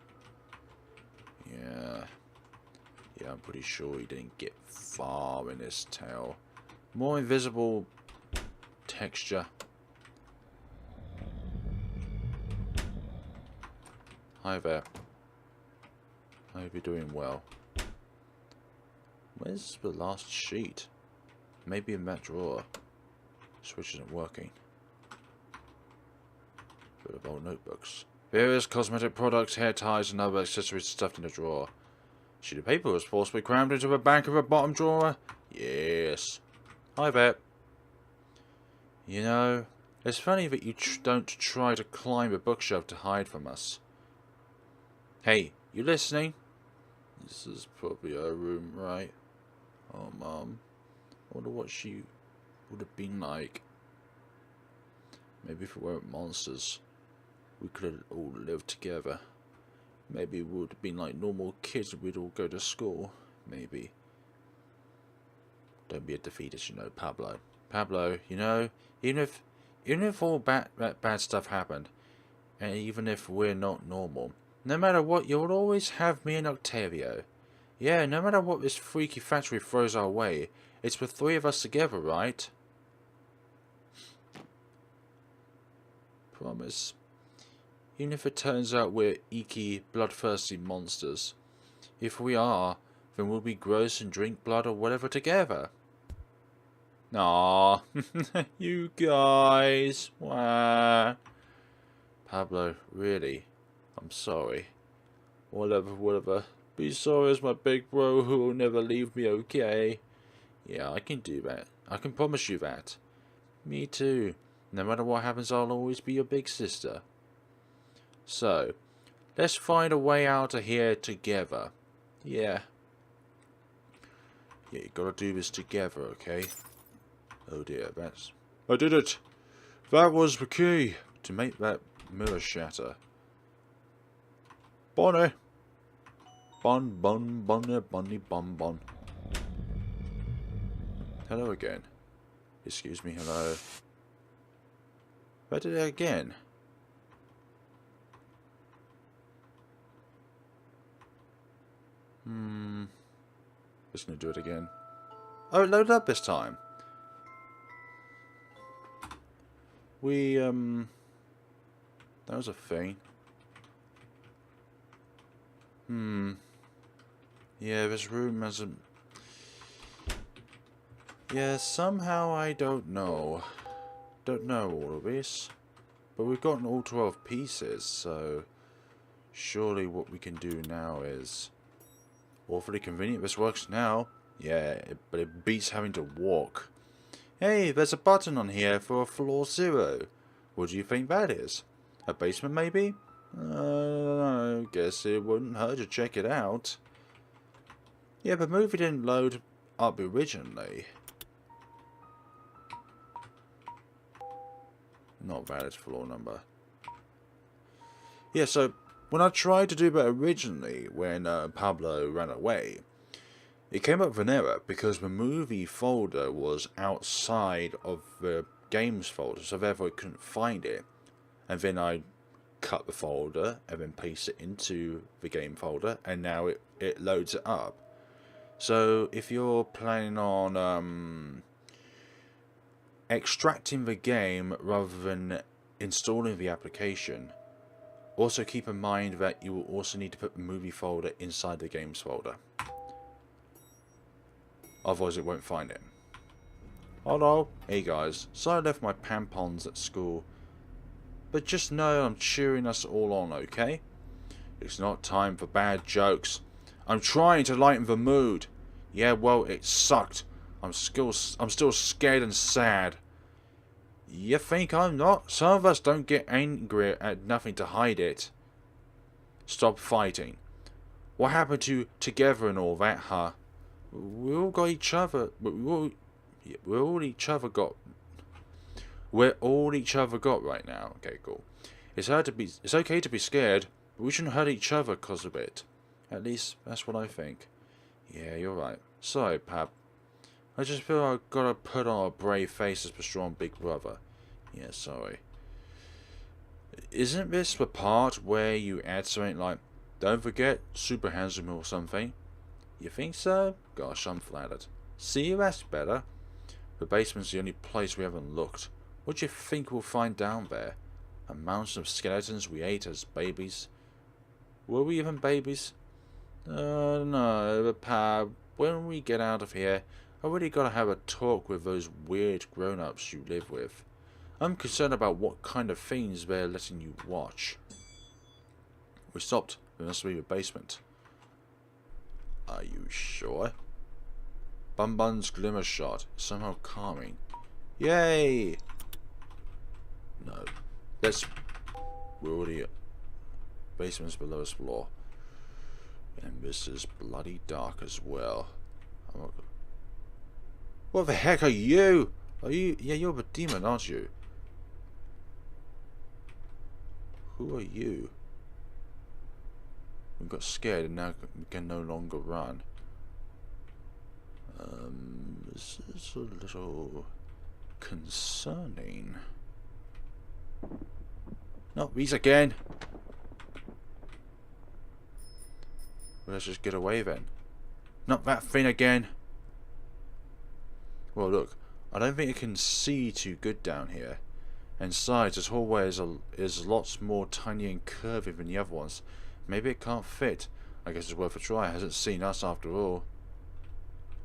Yeah. Yeah, I'm pretty sure he didn't get far in his tail. More invisible texture. Hi there. I hope you're doing well. Where's the last sheet? Maybe in that drawer. Switch isn't working. Bit of old notebooks. Various cosmetic products, hair ties, and other accessories stuffed in a drawer. Sheet of paper was forcibly crammed into the back of a bottom drawer. Yes. Hi there. You know, it's funny that you don't try to climb a bookshelf to hide from us. Hey, you listening? This is probably her room, right? Oh, Mum. I wonder what she would have been like. Maybe if we weren't monsters, we could have all lived together. Maybe we would have been like normal kids and we'd all go to school. Maybe. Don't be a defeatist, you know, Pablo. Pablo, you know, even if all bad stuff happened, and even if we're not normal, no matter what, you'll always have me and Octavio. Yeah, no matter what this freaky factory throws our way, it's the three of us together, right? Promise. Even if it turns out we're icky, bloodthirsty monsters. If we are, then we'll be gross and drink blood or whatever together. Aww, you guys. Wah. Pablo, really? I'm sorry. Whatever. Be sorry as my big bro who will never leave me, okay? Yeah, I can do that. I can promise you that. Me too. No matter what happens, I'll always be your big sister. So, let's find a way out of here together. Yeah. Yeah, you gotta do this together, okay? Oh dear, that's... I did it! That was the key to make that mirror shatter. Bonnie! Bunny, bun. Hello again. Excuse me, hello. I did it again. Just gonna do it again. Oh, it loaded up this time. That was a thing. Yeah, this room hasn't... Yeah, somehow I don't know. Don't know all of this. But we've gotten all 12 pieces, so... Surely what we can do now is... Awfully convenient. This works now. Yeah, but it beats having to walk. Hey, there's a button on here for a floor 0. What do you think that is? A basement, maybe? I guess it wouldn't hurt to check it out. Yeah, the movie didn't load up originally. Not valid floor number. Yeah, so when I tried to do that originally, when Pablo ran away, it came up with an error because the movie folder was outside of the games folder, so therefore I couldn't find it. And then I cut the folder and then paste it into the game folder, and now it loads it up. So if you're planning on extracting the game rather than installing the application, also keep in mind that you will also need to put the movie folder inside the games folder. Otherwise it won't find it. Hello. Hey guys, so I left my tampons at school. But just know I'm cheering us all on, okay? It's not time for bad jokes. I'm trying to lighten the mood. Yeah, well, it sucked. I'm still scared and sad. You think I'm not? Some of us don't get angry at nothing to hide it. Stop fighting. What happened to together and all that, huh? We all got each other. We're all each other got right now. Okay, cool. It's okay to be scared, but we shouldn't hurt each other cause of it. At least that's what I think. Yeah, you're right. Sorry, Pap. I just feel I've gotta put on a brave face as the strong big brother. Yeah, sorry. Isn't this the part where you add something like, don't forget, super handsome or something? You think so? Gosh, I'm flattered. See, that's better. The basement's the only place we haven't looked. What do you think we'll find down there? A mountain of skeletons we ate as babies? Were we even babies? No, but Pab, when we get out of here, I really gotta have a talk with those weird grown-ups you live with. I'm concerned about what kind of things they're letting you watch. We stopped. There must be a basement. Are you sure? Bun Bun's glimmer shot is somehow calming. Yay! No. We're already at basement's the lowest floor. And this is bloody dark as well. What the heck are you? Yeah, you're the demon, aren't you? Who are you? We got scared and now we can no longer run. This is a little concerning. Not these again. Well, let's just get away then. Not that thing again. Well, look, I don't think it can see too good down here. And besides, this hallway is lots more tiny and curvy than the other ones. Maybe it can't fit. I guess it's worth a try. It hasn't seen us after all.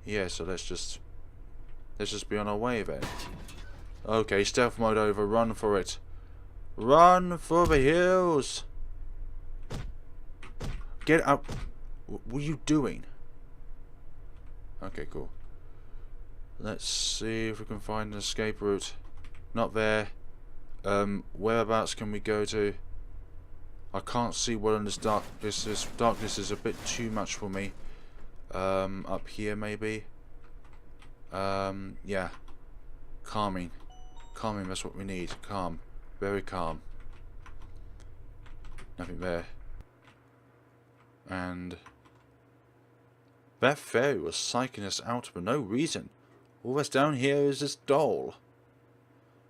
Yeah, so let's just be on our way then. Okay, stealth mode over. Run for it. Run for the hills. Get up. What are you doing? Okay, cool. Let's see if we can find an escape route. Not there. Whereabouts can we go to? I can't see well in this darkness. This darkness is a bit too much for me. Up here maybe. Yeah. Calming. Calming, that's what we need. Calm. Very calm. Nothing there. And that fairy was psyching us out for no reason. All that's down here is this doll.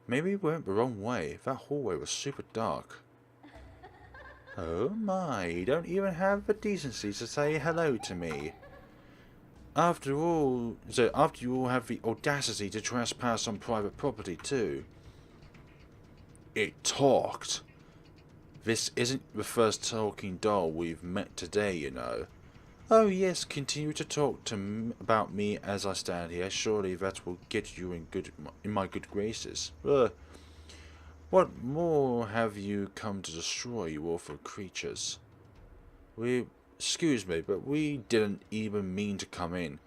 Maybe we went the wrong way. That hallway was super dark. Oh my, you don't even have the decency to say hello to me. After you all have the audacity to trespass on private property too. It talked. This isn't the first talking doll we've met today, you know. Oh yes, continue to talk about me as I stand here. Surely that will get you in my good graces. What more have you come to destroy, you awful creatures? Excuse me, but we didn't even mean to come in.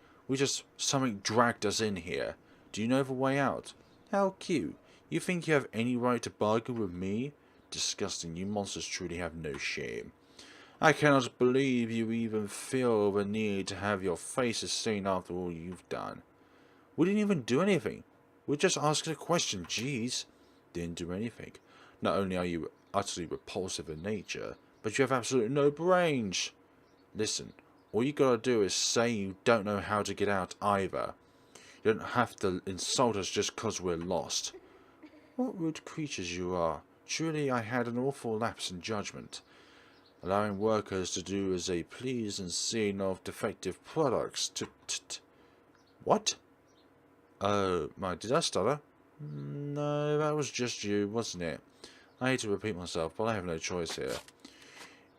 Something dragged us in here. Do you know the way out? How cute. You think you have any right to bargain with me? Disgusting, you monsters truly have no shame. I cannot believe you even feel the need to have your faces seen after all you've done. We didn't even do anything. We just asked a question, jeez. Didn't do anything. Not only are you utterly repulsive in nature, but you have absolutely no brains. Listen, all you gotta do is say you don't know how to get out either. You don't have to insult us just 'cause we're lost. What rude creatures you are. Truly I had an awful lapse in judgment. Allowing workers to do as they please and seeing of defective products What? Oh, did I stutter? No, that was just you, wasn't it? I hate to repeat myself, but I have no choice here.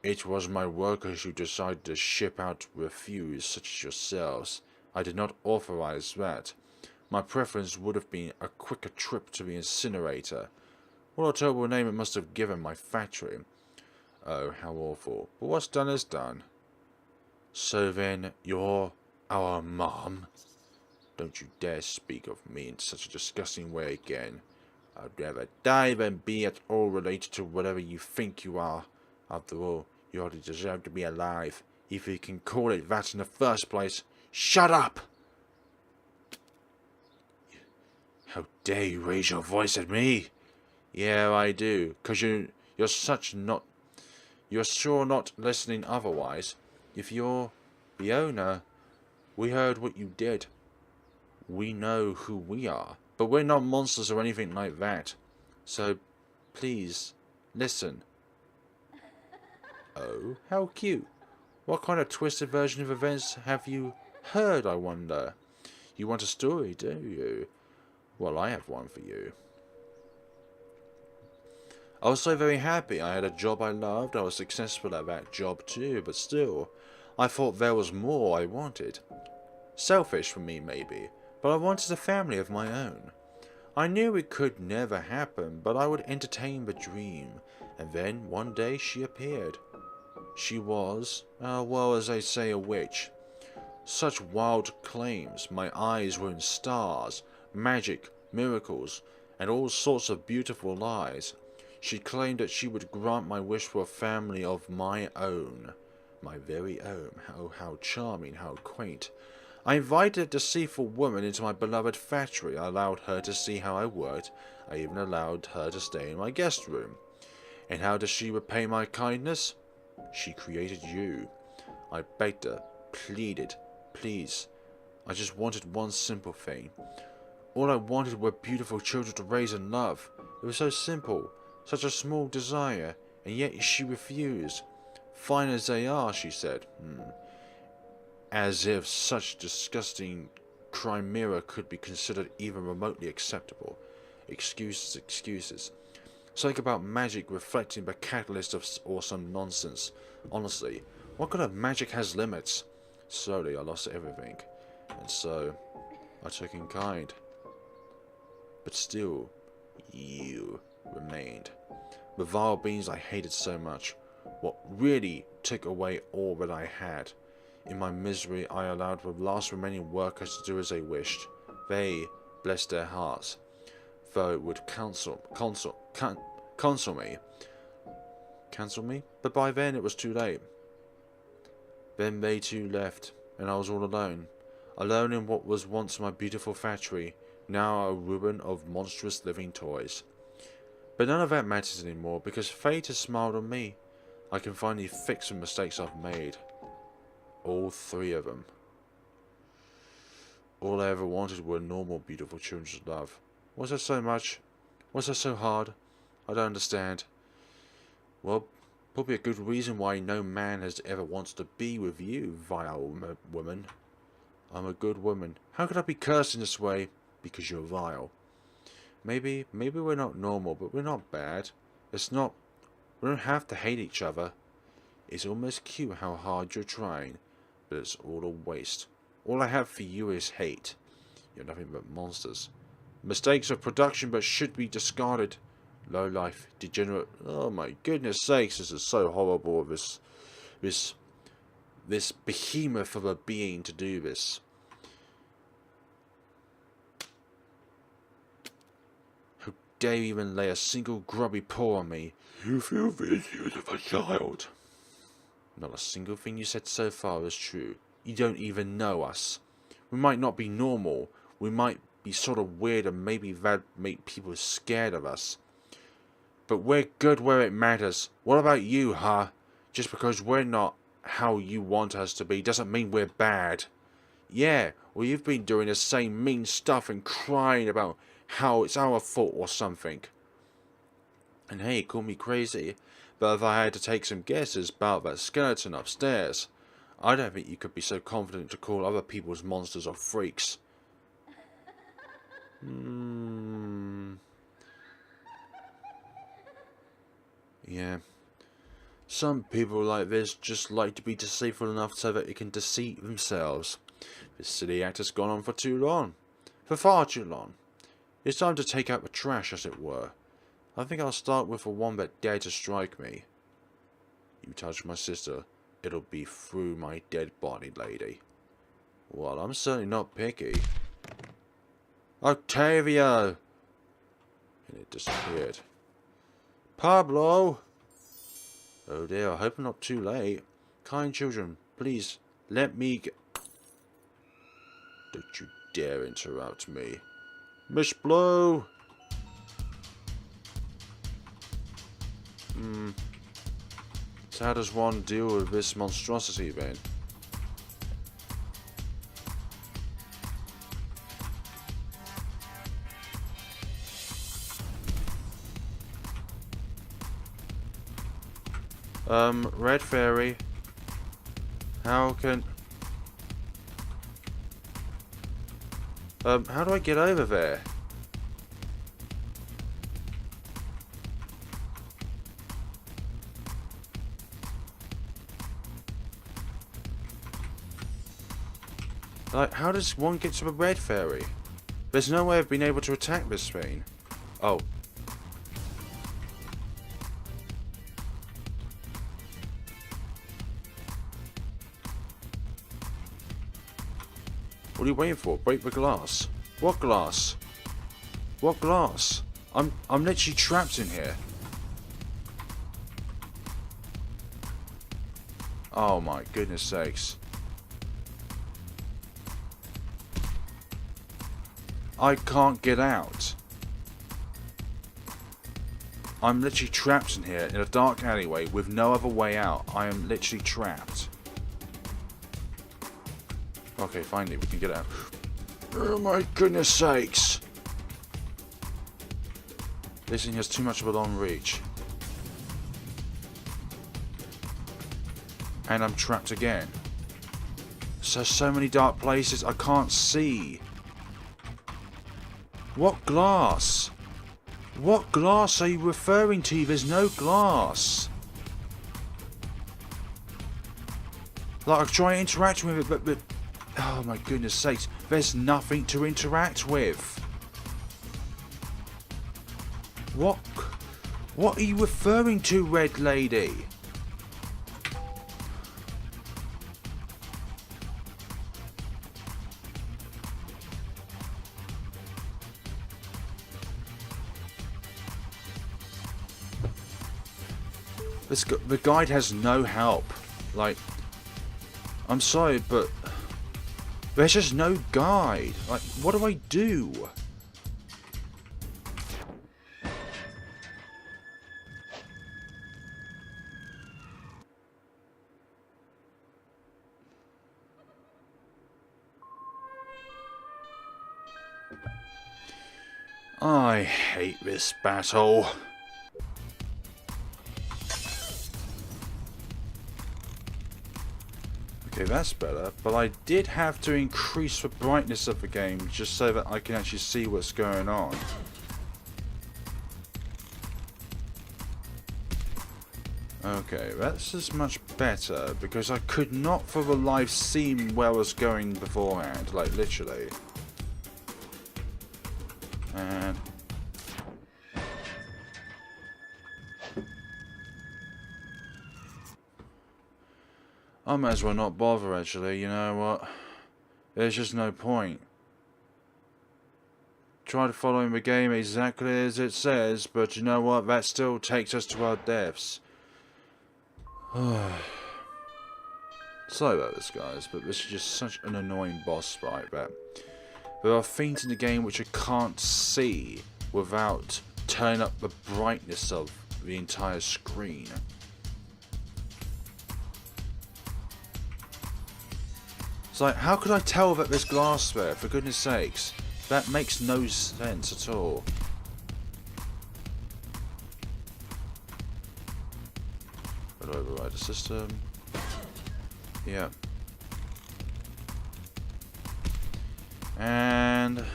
It was my workers who decided to ship out refuse, such as yourselves. I did not authorize that. My preference would have been a quicker trip to the incinerator. What a terrible name it must have given my factory. Oh, how awful. But what's done is done. So then, you're our mom? Don't you dare speak of me in such a disgusting way again. I'd rather die than be at all related to whatever you think you are. After all, you hardly deserve to be alive, if you can call it that in the first place. Shut up! How dare you raise your voice at me? Yeah, I do, 'cause you're sure not listening otherwise. If you're the owner, we heard what you did. We know who we are, but we're not monsters or anything like that. So, please, Listen. Oh, how cute. What kind of twisted version of events have you heard, I wonder? You want a story, do you? Well, I have one for you. I was so very happy. I had a job I loved. I was successful at that job too, but still, I thought there was more I wanted. Selfish for me, maybe, but I wanted a family of my own. I knew it could never happen, but I would entertain the dream, and then one day she appeared. She was, well, as they say, a witch. Such wild claims. My eyes were in stars, magic, miracles, and all sorts of beautiful lies. She claimed that she would grant my wish for a family of my own. My very own. How charming, how quaint. I invited a deceitful woman into my beloved factory. I allowed her to see how I worked. I even allowed her to stay in my guest room. And how does she repay my kindness? She created you. I begged her, pleaded, please. I just wanted one simple thing. All I wanted were beautiful children to raise and love. It was so simple, such a small desire, and yet she refused. Fine as they are, she said. As if such disgusting chimera could be considered even remotely acceptable. Excuses, excuses. Something about magic reflecting the catalyst of or some nonsense. Honestly, what kind of magic has limits? Slowly I lost everything, and so I took in kind. But still, you remained. The vile beings I hated so much. What really took away all that I had. In my misery, I allowed the last remaining workers to do as they wished. They blessed their hearts, though it would cancel me. Cancel me? But by then it was too late. Then they too left, and I was all alone. Alone in what was once my beautiful factory, now a ruin of monstrous living toys. But none of that matters anymore, because fate has smiled on me. I can finally fix the mistakes I've made. All 3 of them. All I ever wanted were normal, beautiful children to love. Was that so much? Was that so hard? I don't understand. Well, probably a good reason why no man has ever wanted to be with you, vile woman. I'm a good woman. How could I be cursed in this way? Because you're vile. Maybe we're not normal, but we're not bad. It's not... We don't have to hate each other. It's almost cute how hard you're trying, but it's all a waste. All I have for you is hate. You're nothing but monsters. Mistakes of production but should be discarded. Low life, degenerate. Oh my goodness sakes, this is so horrible. This behemoth of a being to do this. How dare you even lay a single grubby paw on me? You feel the issues of a child. Not a single thing you said so far is true. You don't even know us. We might not be normal. We might be sort of weird, and maybe that make people scared of us. But we're good where it matters. What about you, huh? Just because we're not how you want us to be doesn't mean we're bad. Yeah, well, you've been doing the same mean stuff and crying about how it's our fault or something. And hey, call me crazy, but if I had to take some guesses about that skeleton upstairs, I don't think you could be so confident to call other people's monsters or freaks. Yeah. Some people like this just like to be deceitful enough so that they can deceive themselves. This silly act has gone on for too long. For far too long. It's time to take out the trash, as it were. I think I'll start with the one that dared to strike me. You touch my sister, it'll be through my dead body, lady. Well, I'm certainly not picky. Octavio! And it disappeared. Pablo! Oh dear, I hope I'm not too late. Kind children, please, let me get... Don't you dare interrupt me. Miss Blue! So how does one deal with this monstrosity then? Red fairy. How can... how do I get over there? Like, how does one get to a red fairy? There's no way of being able to attack this thing. Oh. What are you waiting for? Break the glass. What glass? What glass? I'm literally trapped in here. Oh my goodness sakes. I can't get out. I'm literally trapped in here in a dark alleyway with no other way out. I am literally trapped. Okay, finally we can get out. Oh my goodness sakes. This thing has too much of a long reach. And I'm trapped again. So many dark places I can't see. What glass? What glass are you referring to? There's no glass. Like, I try interacting with it, but oh my goodness sakes, there's nothing to interact with. What are you referring to, Red Lady? The guide has no help. Like, I'm sorry, but there's just no guide. Like, what do I do? I hate this battle. Okay, that's better, but I did have to increase the brightness of the game just so that I can actually see what's going on. Okay, that's just much better because I could not for the life see where I was going beforehand, like literally. And I might as well not bother actually, you know what? There's just no point. Try to follow the game exactly as it says, but you know what? That still takes us to our deaths. Sorry about this, guys, but this is just such an annoying boss fight that there are things in the game which I can't see without turning up the brightness of the entire screen. It's like, how could I tell that there's glass there, for goodness sakes? That makes no sense at all. Got to override the system. Yeah. And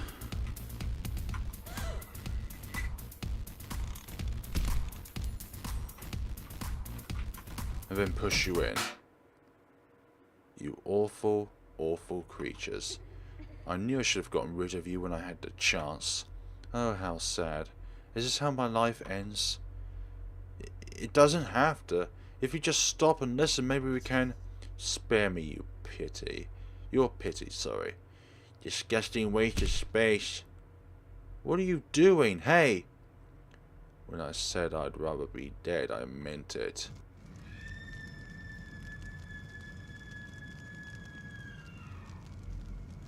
then push you in. You awful, awful creatures. I knew I should have gotten rid of you when I had the chance. Oh, how sad. Is this how my life ends? It doesn't have to. If you just stop and listen, maybe we can. Spare me, you pity. Your pity, sorry. Disgusting waste of space. What are you doing? Hey! When I said I'd rather be dead, I meant it.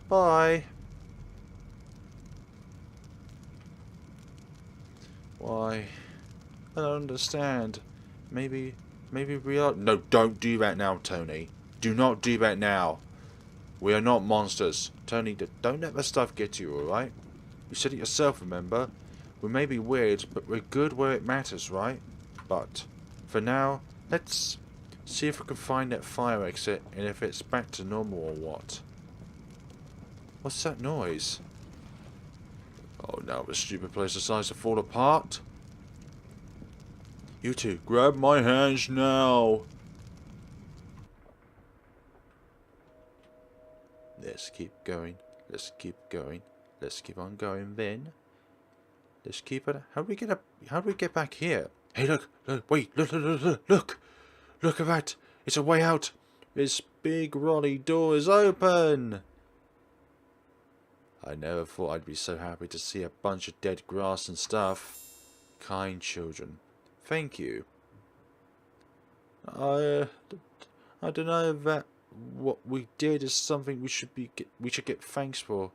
Bye. Why? I don't understand. Maybe we are... No, don't do that now, Tony. Do not do that now. We are not monsters. Tony, don't let that stuff get to you, alright? You said it yourself, remember? We may be weird, but we're good where it matters, right? But, for now, let's See if we can find that fire exit and if it's back to normal or what. What's that noise? Oh, now the stupid place decides to fall apart. You two, grab my hands now. Let's keep going. Let's keep going. Let's keep on going then. Let's keep it. How do we get back here? Hey, look, wait, look. Look at that. It's a way out. This big Ronnie door is open. I never thought I'd be so happy to see a bunch of dead grass and stuff. Kind children. Thank you. I don't know if that what we did is something we should get thanks for.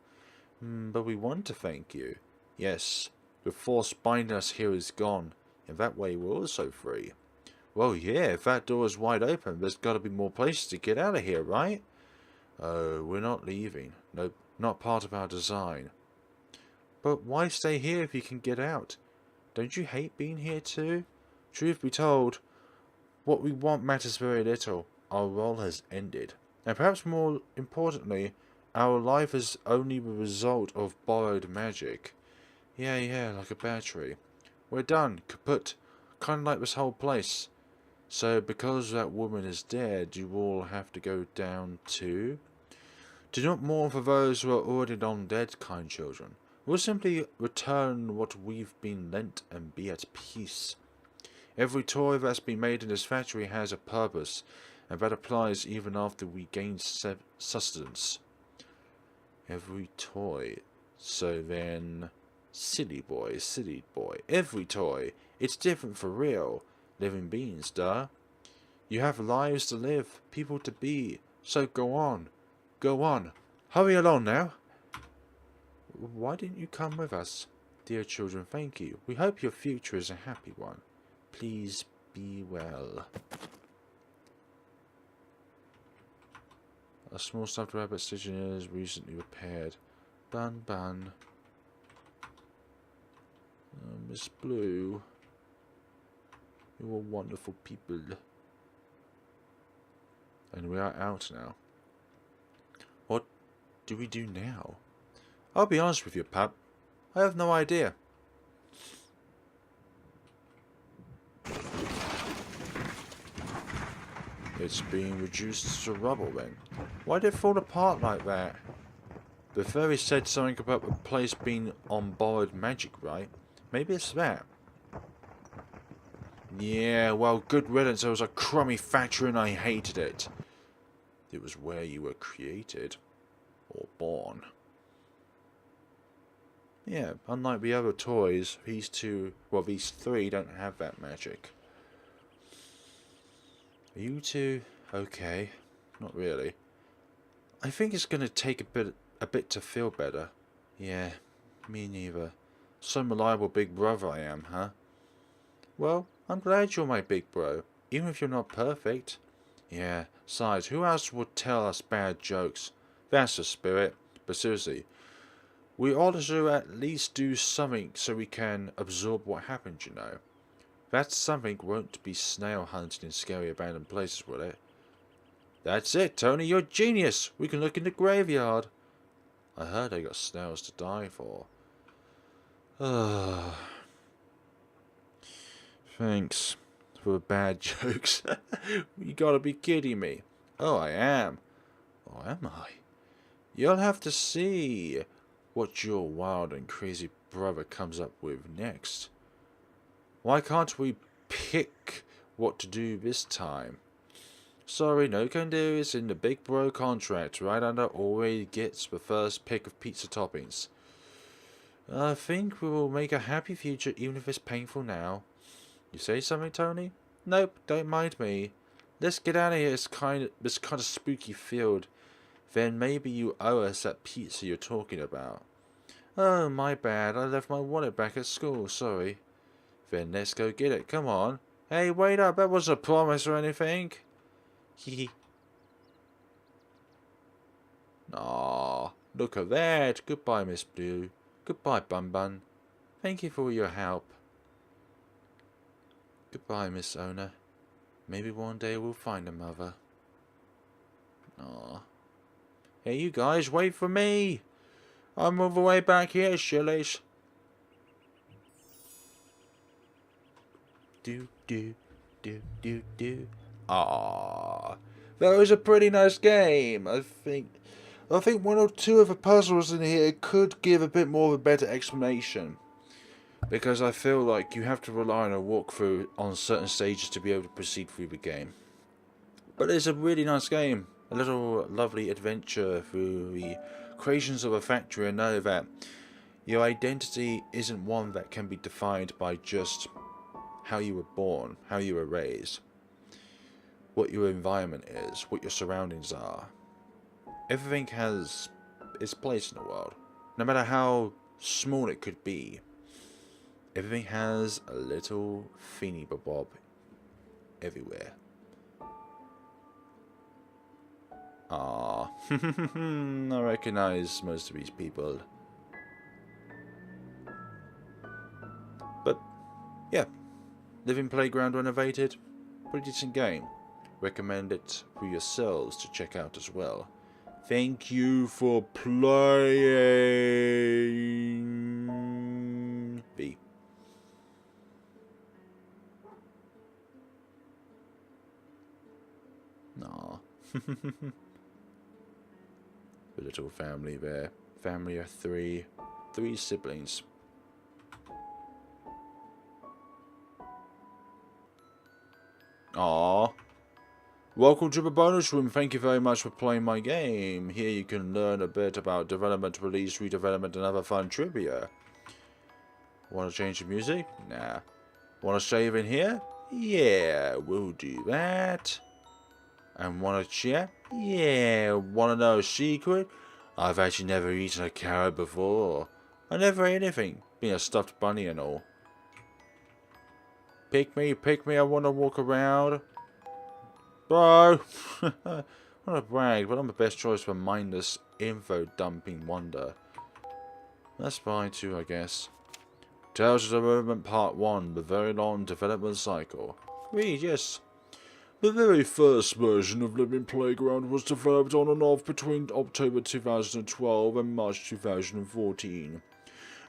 But we want to thank you. Yes, the force binding us here is gone, and that way we're also free. Well, yeah, if that door is wide open, there's got to be more places to get out of here, right? Oh, we're not leaving. Nope, not part of our design. But why stay here if you can get out? Don't you hate being here too? Truth be told, what we want matters very little. Our role has ended. And perhaps more importantly, our life is only the result of borrowed magic. Yeah, like a battery. We're done, kaput. Kind of like this whole place. So, because that woman is dead, you all have to go down too? Do not mourn for those who are already long dead, kind children. We'll simply return what we've been lent and be at peace. Every toy that's been made in this factory has a purpose, and that applies even after we gain sustenance. Every toy. So then, silly boy, every toy. It's different for real. Living beings, duh. You have lives to live, people to be. So go on. Go on. Hurry along now. Why didn't you come with us? Dear children, thank you. We hope your future is a happy one. Please be well. A small stuffed rabbit station is recently repaired. Bun. Miss Blue. You are wonderful people. And we are out now. What do we do now? I'll be honest with you, pup. I have no idea. It's being reduced to rubble then. Why did it fall apart like that? The fairy said something about the place being on borrowed magic, right? Maybe it's that. Yeah, well, good riddance. It was a crummy factory and I hated it. It was where you were created. Or born. Yeah, unlike the other toys, these three don't have that magic. Are you two okay? Not really. I think it's gonna take a bit to feel better. Yeah, me neither. So reliable big brother I am, huh? Well, I'm glad you're my big bro, even if you're not perfect. Yeah, besides, who else would tell us bad jokes? That's the spirit. But seriously, we ought to at least do something so we can absorb what happened, you know. That something won't be snail hunting in scary abandoned places, will it? That's it, Tony, you're a genius! We can look in the graveyard. I heard they got snails to die for. Thanks for the bad jokes. You gotta be kidding me. Oh, I am. Or am I? You'll have to see what your wild and crazy brother comes up with next. Why can't we pick what to do this time? Sorry, no can do. It's in the big bro contract. Right under always gets the first pick of pizza toppings. I think we will make a happy future even if it's painful now. You say something, Tony? Nope, don't mind me. Let's get out of here. This kind of spooky field. Then maybe you owe us that pizza you're talking about. Oh, my bad. I left my wallet back at school. Sorry. Then let's go get it. Come on. Hey, wait up. That wasn't a promise or anything. Hee. Aw, look at that. Goodbye, Miss Blue. Goodbye, Bun. Thank you for your help. Goodbye, Miss Owner. Maybe one day we'll find a mother. Aw. Hey, you guys, wait for me! I'm all the way back here, shillies. Do, do, do, do, do. Ah, that was a pretty nice game. I think one or two of the puzzles in here could give a bit more of a better explanation. Because I feel like you have to rely on a walkthrough on certain stages to be able to proceed through the game. But it's a really nice game. A little lovely adventure through the creations of a factory, and know that your identity isn't one that can be defined by just how you were born, how you were raised, what your environment is, what your surroundings are. Everything has its place in the world, no matter how small it could be. Everything has a little thingy bob everywhere. Ah, I recognize most of these people. But yeah, Living Playground Renovated, pretty decent game. Recommend it for yourselves to check out as well. Thank you for playing. B. Aw. The little family there. Family of three. 3 siblings. Aww. Welcome to the bonus room. Thank you very much for playing my game. Here you can learn a bit about development, release, redevelopment, and other fun trivia. Want to change the music? Nah. Want to save in here? Yeah, we'll do that. And want to chat? Yeah. Want to know a secret? I've actually never eaten a carrot before. I never ate anything, being a stuffed bunny and all. Pick me, I want to walk around. Bro! I want to brag, but I'm the best choice for mindless info-dumping wonder. That's fine too, I guess. Tales of Development Part 1, the very long development cycle. Read, yes. The very first version of Living Playground was developed on and off between October 2012 and March 2014.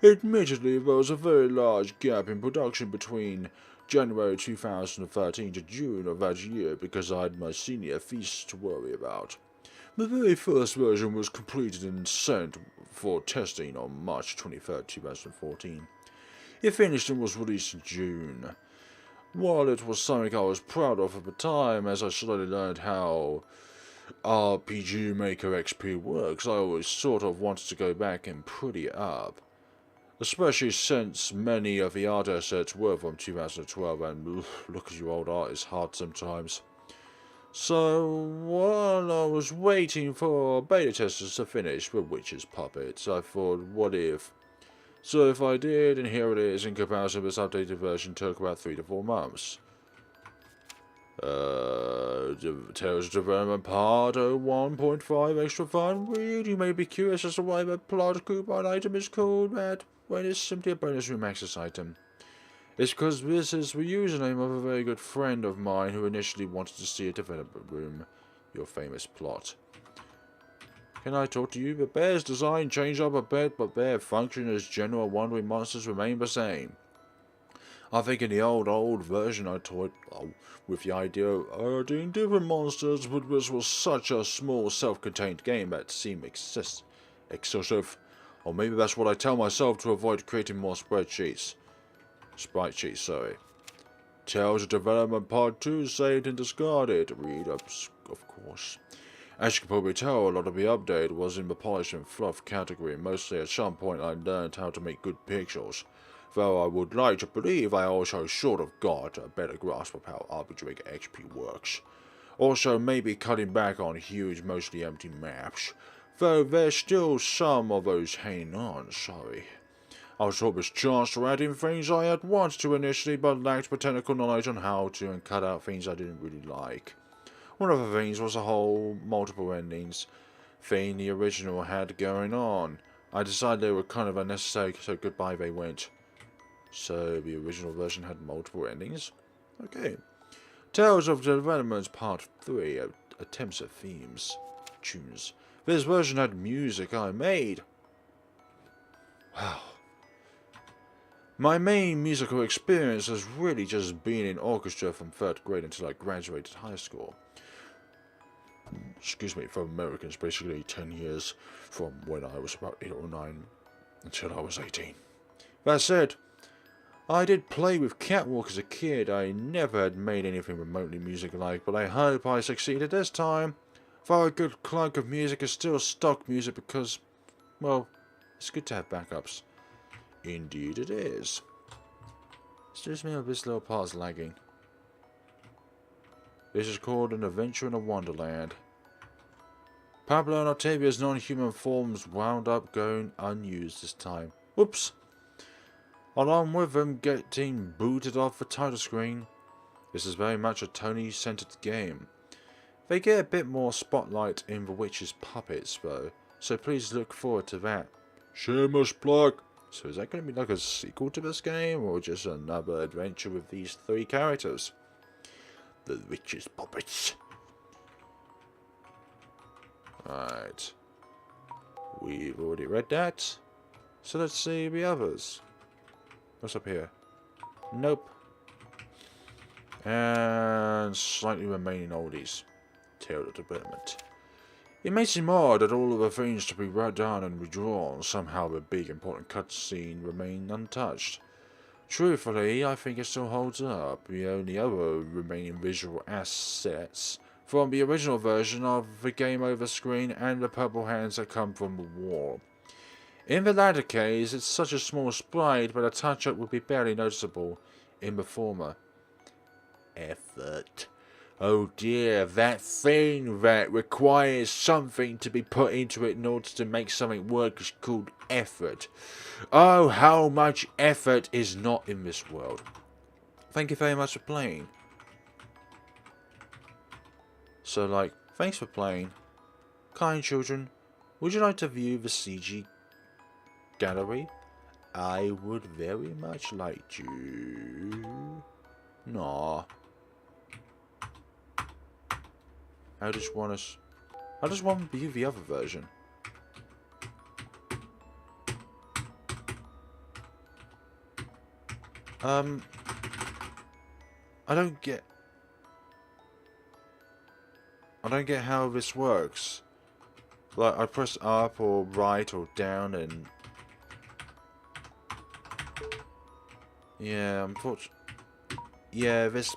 Admittedly, there was a very large gap in production between January 2013 to June of that year because I had my senior feasts to worry about. The very first version was completed and sent for testing on March 23, 2014. It finished and was released in June. While it was something I was proud of at the time, as I slowly learned how RPG Maker XP works, I always sort of wanted to go back and pretty it up. Especially since many of the art assets were from 2012, and look at your old art is hard sometimes. So, while I was waiting for beta testers to finish the Witch's puppets, I thought, what if? So if I did, and here it is, in comparison, this updated version took about 3 to 4 months. Tales of Development Part 1.5 Extra Fun Read. You may be curious as to why the plot coupon item is called that, when it's simply a bonus room access item. It's because this is the username of a very good friend of mine who initially wanted to see a development room. Your famous plot. Can I talk to you? The bear's design changed up a bit, but their function as general wandering monsters remain the same. I think in the old version I toyed with the idea of adding different monsters, but this was such a small self-contained game that seemed excessive. Or maybe that's what I tell myself to avoid creating more sprite sheets, sorry. Tales of Development Part 2 saved and discarded. Read up, of course. As you can probably tell, a lot of the update was in the polish and fluff category. Mostly at some point I learned how to make good pixels. Though I would like to believe I also sort of got a better grasp of how RPG Maker XP works. Also maybe cutting back on huge, mostly empty maps. Though there's still some of those hanging on, sorry. I was always charged to add in things I had wanted to initially, but lacked the technical knowledge on how to, and cut out things I didn't really like. One of the things was the whole multiple endings thing the original had going on. I decided they were kind of unnecessary, so goodbye they went. So the original version had multiple endings? Okay. Tales of Development Part 3 attempts at tunes. This version had music I made. Wow. My main musical experience has really just been in orchestra from 3rd grade until I graduated high school. Excuse me, for Americans, basically 10 years from when I was about 8 or 9 until I was 18. That said, I did play with Catwalk as a kid. I never had made anything remotely music-like, but I hope I succeeded this time. Though a good clunk of music is still stock music because, well, it's good to have backups. Indeed it is. Excuse me if this little part's lagging. This is called An Adventure in a Wonderland. Pablo and Octavia's non-human forms wound up going unused this time. Whoops. Along with them getting booted off the title screen. This is very much a Tony-centered game. They get a bit more spotlight in The Witch's puppets though, so please look forward to that. Shameless plug! So is that going to be like a sequel to this game, or just another adventure with these 3 characters? The Witch's puppets. Right. We've already read that. So let's see the others. What's up here? Nope. And slightly remaining oldies. Tale of Development. It may seem odd that all of the things to be wrote down and redrawn, somehow the big important cutscene remain untouched. Truthfully, I think it still holds up. The only other remaining visual assets from the original version of the game over screen and the purple hands that come from the wall. In the latter case, it's such a small sprite, but a touch-up would be barely noticeable in the former. Effort. Oh dear, that thing that requires something to be put into it in order to make something work is called effort. Oh, how much effort is not in this world. Thank you very much for playing. So, like, thanks for playing. Kind children, would you like to view the CG gallery? I would very much like to. Nah. I just want to view the other version. I don't get how this works. Like, I press up or right or down and... Yeah, unfortunately... Yeah, this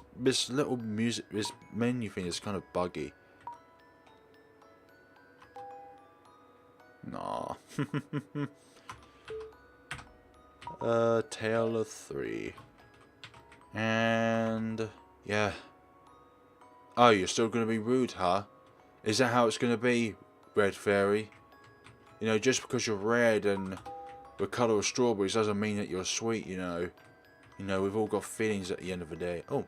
little music, this menu thing is kind of buggy. Nah. Tale of 3. And... yeah. Oh, you're still going to be rude, huh? Is that how it's going to be, Red Fairy? You know, just because you're red and the colour of strawberries doesn't mean that you're sweet, you know. You know, we've all got feelings at the end of the day. Oh.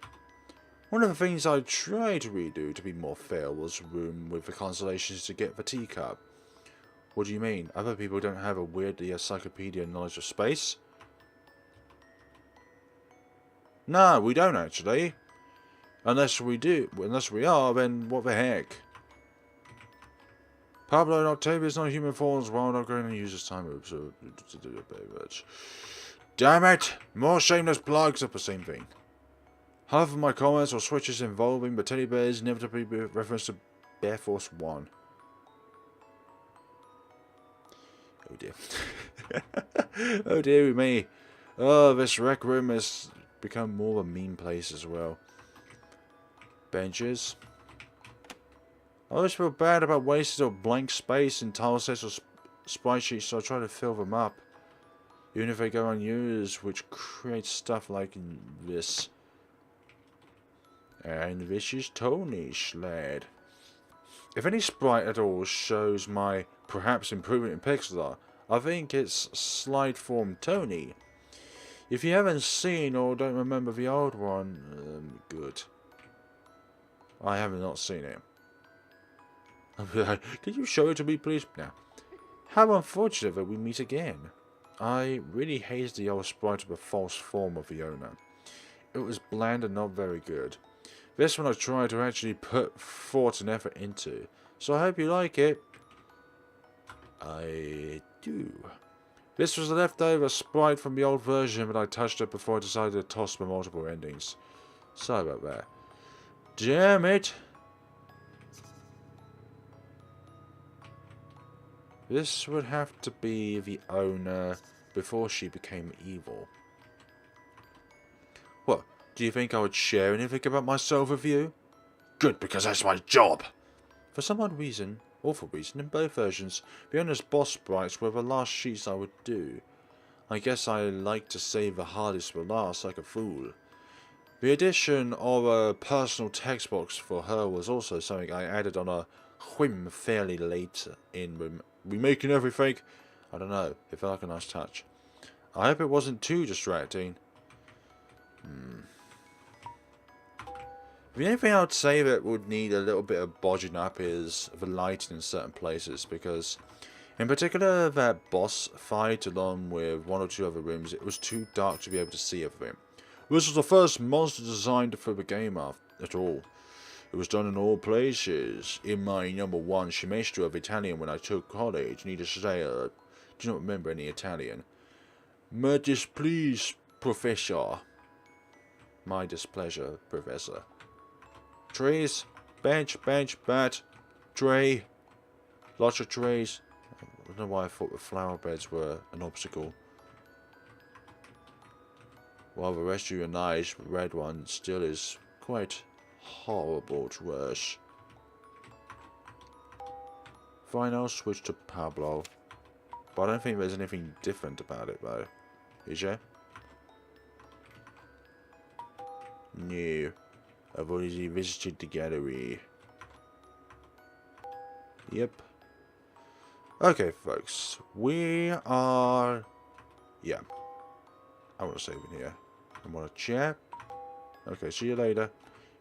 One of the things I tried to redo to be more fair was room with the constellations to get the teacup. What do you mean? Other people don't have a weirdly encyclopedia knowledge of space? No, we don't actually. Unless we are, then what the heck? Pablo and Octavia's non-human forms while not going to use this time. Damn it! More shameless plugs of the same thing. Half of my comments or switches involving the teddy bears inevitably reference to Bear Force 1. Oh dear. Oh dear me. Oh, this rec room has become more of a mean place as well. Benches. I always feel bad about wasted or blank space in tile sets or sprite sheets, so I try to fill them up. Even if they go unused, which creates stuff like this. And this is Tony's sled. If any sprite at all shows my perhaps improvement in pixel art, I think it's slide form Tony. If you haven't seen or don't remember the old one, good. I have not seen it. Can you show it to me, please? Now, how unfortunate that we meet again. I really hated the old sprite of the false form of the owner. It was bland and not very good. This one I tried to actually put thought and effort into. So I hope you like it. I do. This was a leftover sprite from the old version, but I touched it before I decided to toss my multiple endings. Sorry about that. Damn it! This would have to be the owner before she became evil. What? Do you think I would share anything about myself with you? Good, because that's my job! For some odd reason, awful reason, in both versions, the owner's boss sprites were the last sheets I would do. I guess I like to save the hardest for last, like a fool. The addition of a personal text box for her was also something I added on a whim fairly late in remaking everything. I don't know, it felt like a nice touch. I hope it wasn't too distracting. The only thing I would say that would need a little bit of bodging up is the lighting in certain places, because in particular that boss fight along with one or two other rooms, it was too dark to be able to see everything. This was the first monster designed for the game at all. It was done in all places. In my #1 semester of Italian when I took college, needless to say, I do not remember any Italian. My displease, professor. My displeasure, professor. Trees, bench, bat, tray. Lots of trees. I don't know why I thought the flower beds were an obstacle. While the rest of your nice red one still is quite horrible to us. Fine, I'll switch to Pablo. But I don't think there's anything different about it though. Is there? No. I've already visited the gallery. Yep. Okay, folks. We are... Yeah. I want to save in here. I want to chat. Okay, see you later.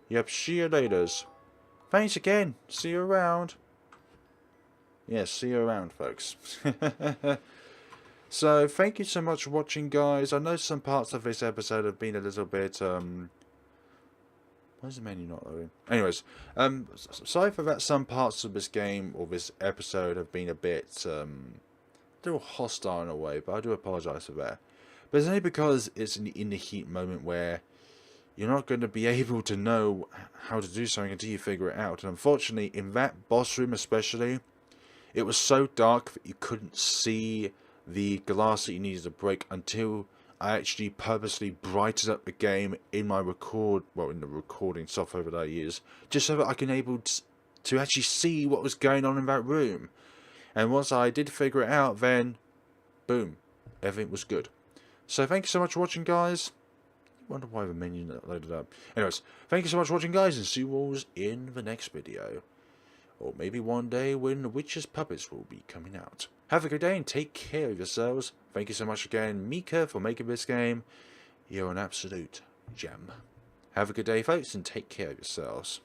Yep, see you laters. Thanks again. See you around. Yes, see you around, folks. So, thank you so much for watching, guys. I know some parts of this episode have been a little bit, why is the menu not loading? Anyways, sorry for that some parts of this game, or this episode, have been a bit, a little hostile in a way, but I do apologise for that. But it's only because it's in the heat moment where you're not going to be able to know how to do something until you figure it out. And unfortunately, in that boss room especially, it was so dark that you couldn't see the glass that you needed to break until I actually purposely brightened up the game in my in the recording software that I use, just so that I can able to actually see what was going on in that room. And once I did figure it out, then boom, everything was good. So thank you so much for watching, guys. I wonder why the menu not loaded up. Anyways, thank you so much for watching, guys, and see you all in the next video. Or maybe one day when Witch's Puppets will be coming out. Have a good day and take care of yourselves. Thank you so much again, Meaka, for making this game. You're an absolute gem. Have a good day, folks, and take care of yourselves.